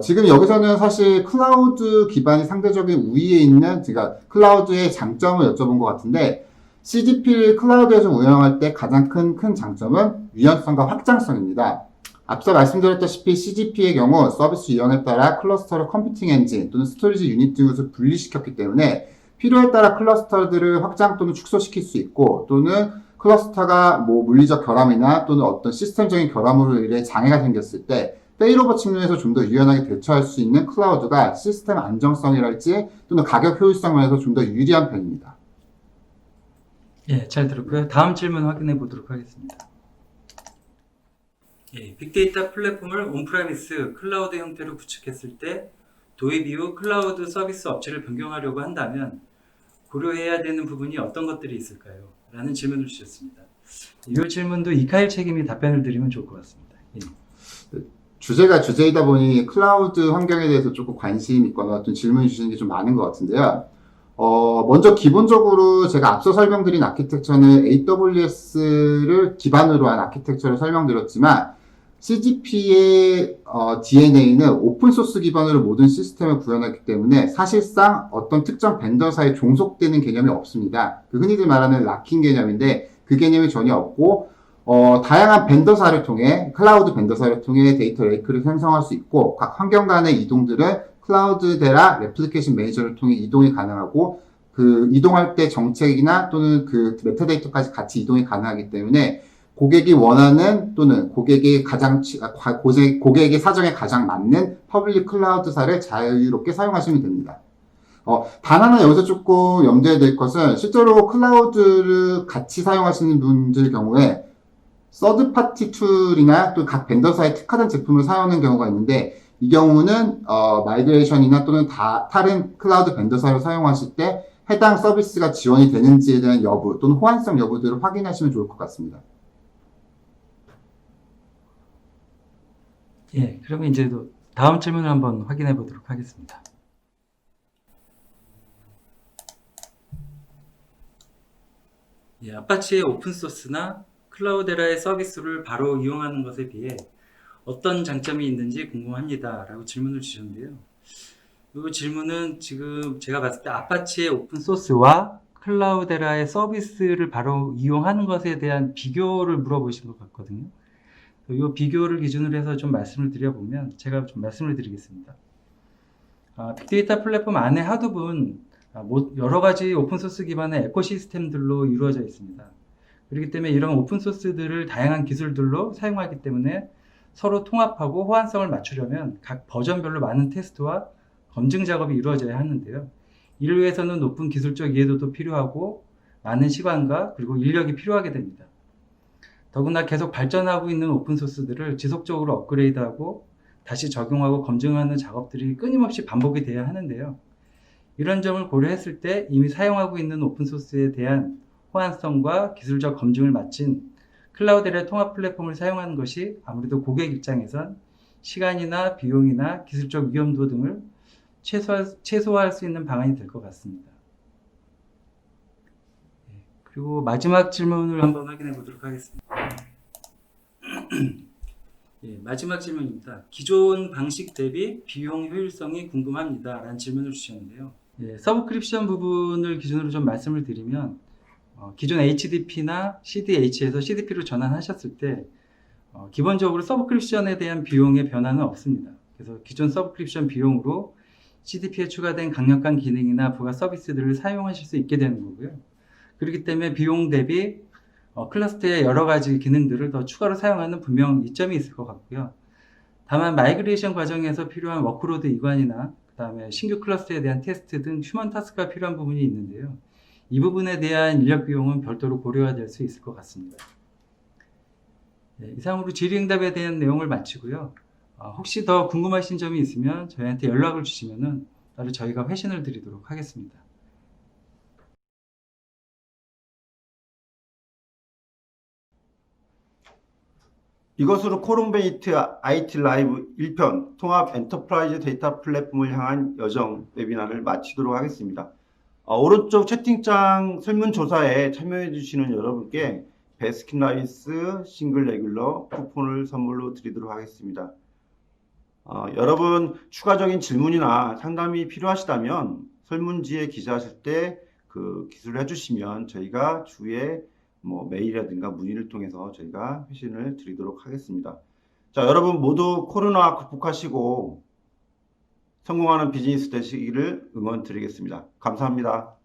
지금 여기서는 사실 클라우드 기반이 상대적인 우위에 있는, 제가 클라우드의 장점을 여쭤본 것 같은데, CDP를 클라우드에서 운영할 때 가장 큰 장점은 유연성과 확장성입니다. 앞서 말씀드렸다시피 CDP의 경우 서비스 유형에 따라 클러스터를 컴퓨팅 엔진 또는 스토리지 유닛 등으로 분리시켰기 때문에 필요에 따라 클러스터들을 확장 또는 축소시킬 수 있고, 또는 클러스터가 물리적 결함이나 또는 어떤 시스템적인 결함으로 인해 장애가 생겼을 때 페일오버 측면에서 좀 더 유연하게 대처할 수 있는 클라우드가 시스템 안정성이랄지 또는 가격 효율성 면에서 좀 더 유리한 편입니다. 예, 잘 들었고요. 다음 질문 확인해 보도록 하겠습니다. 예, 빅데이터 플랫폼을 온프라미스 클라우드 형태로 구축했을 때 도입 이후 클라우드 서비스 업체를 변경하려고 한다면 고려해야 되는 부분이 어떤 것들이 있을까요? 라는 질문을 주셨습니다. 이 질문도 이카일 책임이 답변을 드리면 좋을 것 같습니다. 예. 주제가 주제이다 보니 클라우드 환경에 대해서 조금 관심 있거나 어떤 질문을 주시는 게 좀 많은 것 같은데요. 먼저 기본적으로 제가 앞서 설명드린 아키텍처는 AWS를 기반으로 한 아키텍처를 설명드렸지만, CDP의 DNA는 오픈소스 기반으로 모든 시스템을 구현하기 때문에 사실상 어떤 특정 벤더사에 종속되는 개념이 없습니다. 흔히들 말하는 락킹 개념인데 그 개념이 전혀 없고, 다양한 벤더사를 통해, 클라우드 벤더사를 통해 데이터 레이크를 생성할 수 있고, 각 환경 간의 이동들은 클라우드데라 레플리케이션 매니저를 통해 이동이 가능하고, 그 이동할 때 정책이나 또는 그 메타데이터까지 같이 이동이 가능하기 때문에 고객이 원하는 또는 고객의 사정에 가장 맞는 퍼블릭 클라우드사를 자유롭게 사용하시면 됩니다. 단 하나 여기서 조금 염두에 될 것은, 실제로 클라우드를 같이 사용하시는 분들 경우에 서드파티 툴이나 또 각 벤더사에 특화된 제품을 사용하는 경우가 있는데, 이 경우는 마이그레이션이나 또는 다른 클라우드 벤더사를 사용하실 때 해당 서비스가 지원이 되는지에 대한 여부 또는 호환성 여부들을 확인하시면 좋을 것 같습니다. 예, 그러면 이제 다음 질문을 한번 확인해 보도록 하겠습니다. 예, 아파치의 오픈소스나 클라우데라의 서비스를 바로 이용하는 것에 비해 어떤 장점이 있는지 궁금합니다. 라고 질문을 주셨는데요. 이 질문은 지금 제가 봤을 때 아파치의 오픈소스와 클라우데라의 서비스를 바로 이용하는 것에 대한 비교를 물어보신 것 같거든요. 이 비교를 기준으로 해서 좀 말씀을 드려보면, 제가 좀 말씀을 드리겠습니다. 빅데이터 플랫폼 안에 하드분 여러 가지 오픈소스 기반의 에코시스템들로 이루어져 있습니다. 그렇기 때문에 이런 오픈소스들을 다양한 기술들로 사용하기 때문에 서로 통합하고 호환성을 맞추려면 각 버전별로 많은 테스트와 검증 작업이 이루어져야 하는데요. 이를 위해서는 높은 기술적 이해도도 필요하고 많은 시간과 그리고 인력이 필요하게 됩니다. 더구나 계속 발전하고 있는 오픈소스들을 지속적으로 업그레이드하고 다시 적용하고 검증하는 작업들이 끊임없이 반복이 돼야 하는데요. 이런 점을 고려했을 때 이미 사용하고 있는 오픈소스에 대한 호환성과 기술적 검증을 마친 클라우드의 통합 플랫폼을 사용하는 것이 아무래도 고객 입장에선 시간이나 비용이나 기술적 위험도 등을 최소화할 수 있는 방안이 될 것 같습니다. 그리고 마지막 질문을 한번 확인해 보도록 하겠습니다. 마지막 질문입니다. 기존 방식 대비 비용 효율성이 궁금합니다. 라는 질문을 주셨는데요. 서브크립션 부분을 기준으로 좀 말씀을 드리면 기존 HDP나 CDH에서 CDP로 전환하셨을 때 기본적으로 서브크립션에 대한 비용의 변화는 없습니다. 그래서 기존 서브크립션 비용으로 CDP에 추가된 강력한 기능이나 부가 서비스들을 사용하실 수 있게 되는 거고요. 그렇기 때문에 비용 대비 클러스터의 여러 가지 기능들을 더 추가로 사용하는 분명 이점이 있을 것 같고요. 다만 마이그레이션 과정에서 필요한 워크로드 이관이나 그 다음에 신규 클러스터에 대한 테스트 등 휴먼 타스크가 필요한 부분이 있는데요. 이 부분에 대한 인력 비용은 별도로 고려가 될 수 있을 것 같습니다. 이상으로 질의응답에 대한 내용을 마치고요. 혹시 더 궁금하신 점이 있으면 저희한테 연락을 주시면 따로 저희가 회신을 드리도록 하겠습니다. 이것으로 코롱베이트 IT 라이브 1편 통합 엔터프라이즈 데이터 플랫폼을 향한 여정 웨비나를 마치도록 하겠습니다. 오른쪽 채팅창 설문조사에 참여해 주시는 여러분께 베스킨라빈스 싱글 레귤러 쿠폰을 선물로 드리도록 하겠습니다. 여러분 추가적인 질문이나 상담이 필요하시다면 설문지에 기재하실 때 그 기술을 해주시면 저희가 주에 메일이라든가 문의를 통해서 저희가 회신을 드리도록 하겠습니다. 자, 여러분 모두 코로나 극복하시고 성공하는 비즈니스 되시기를 응원 드리겠습니다. 감사합니다.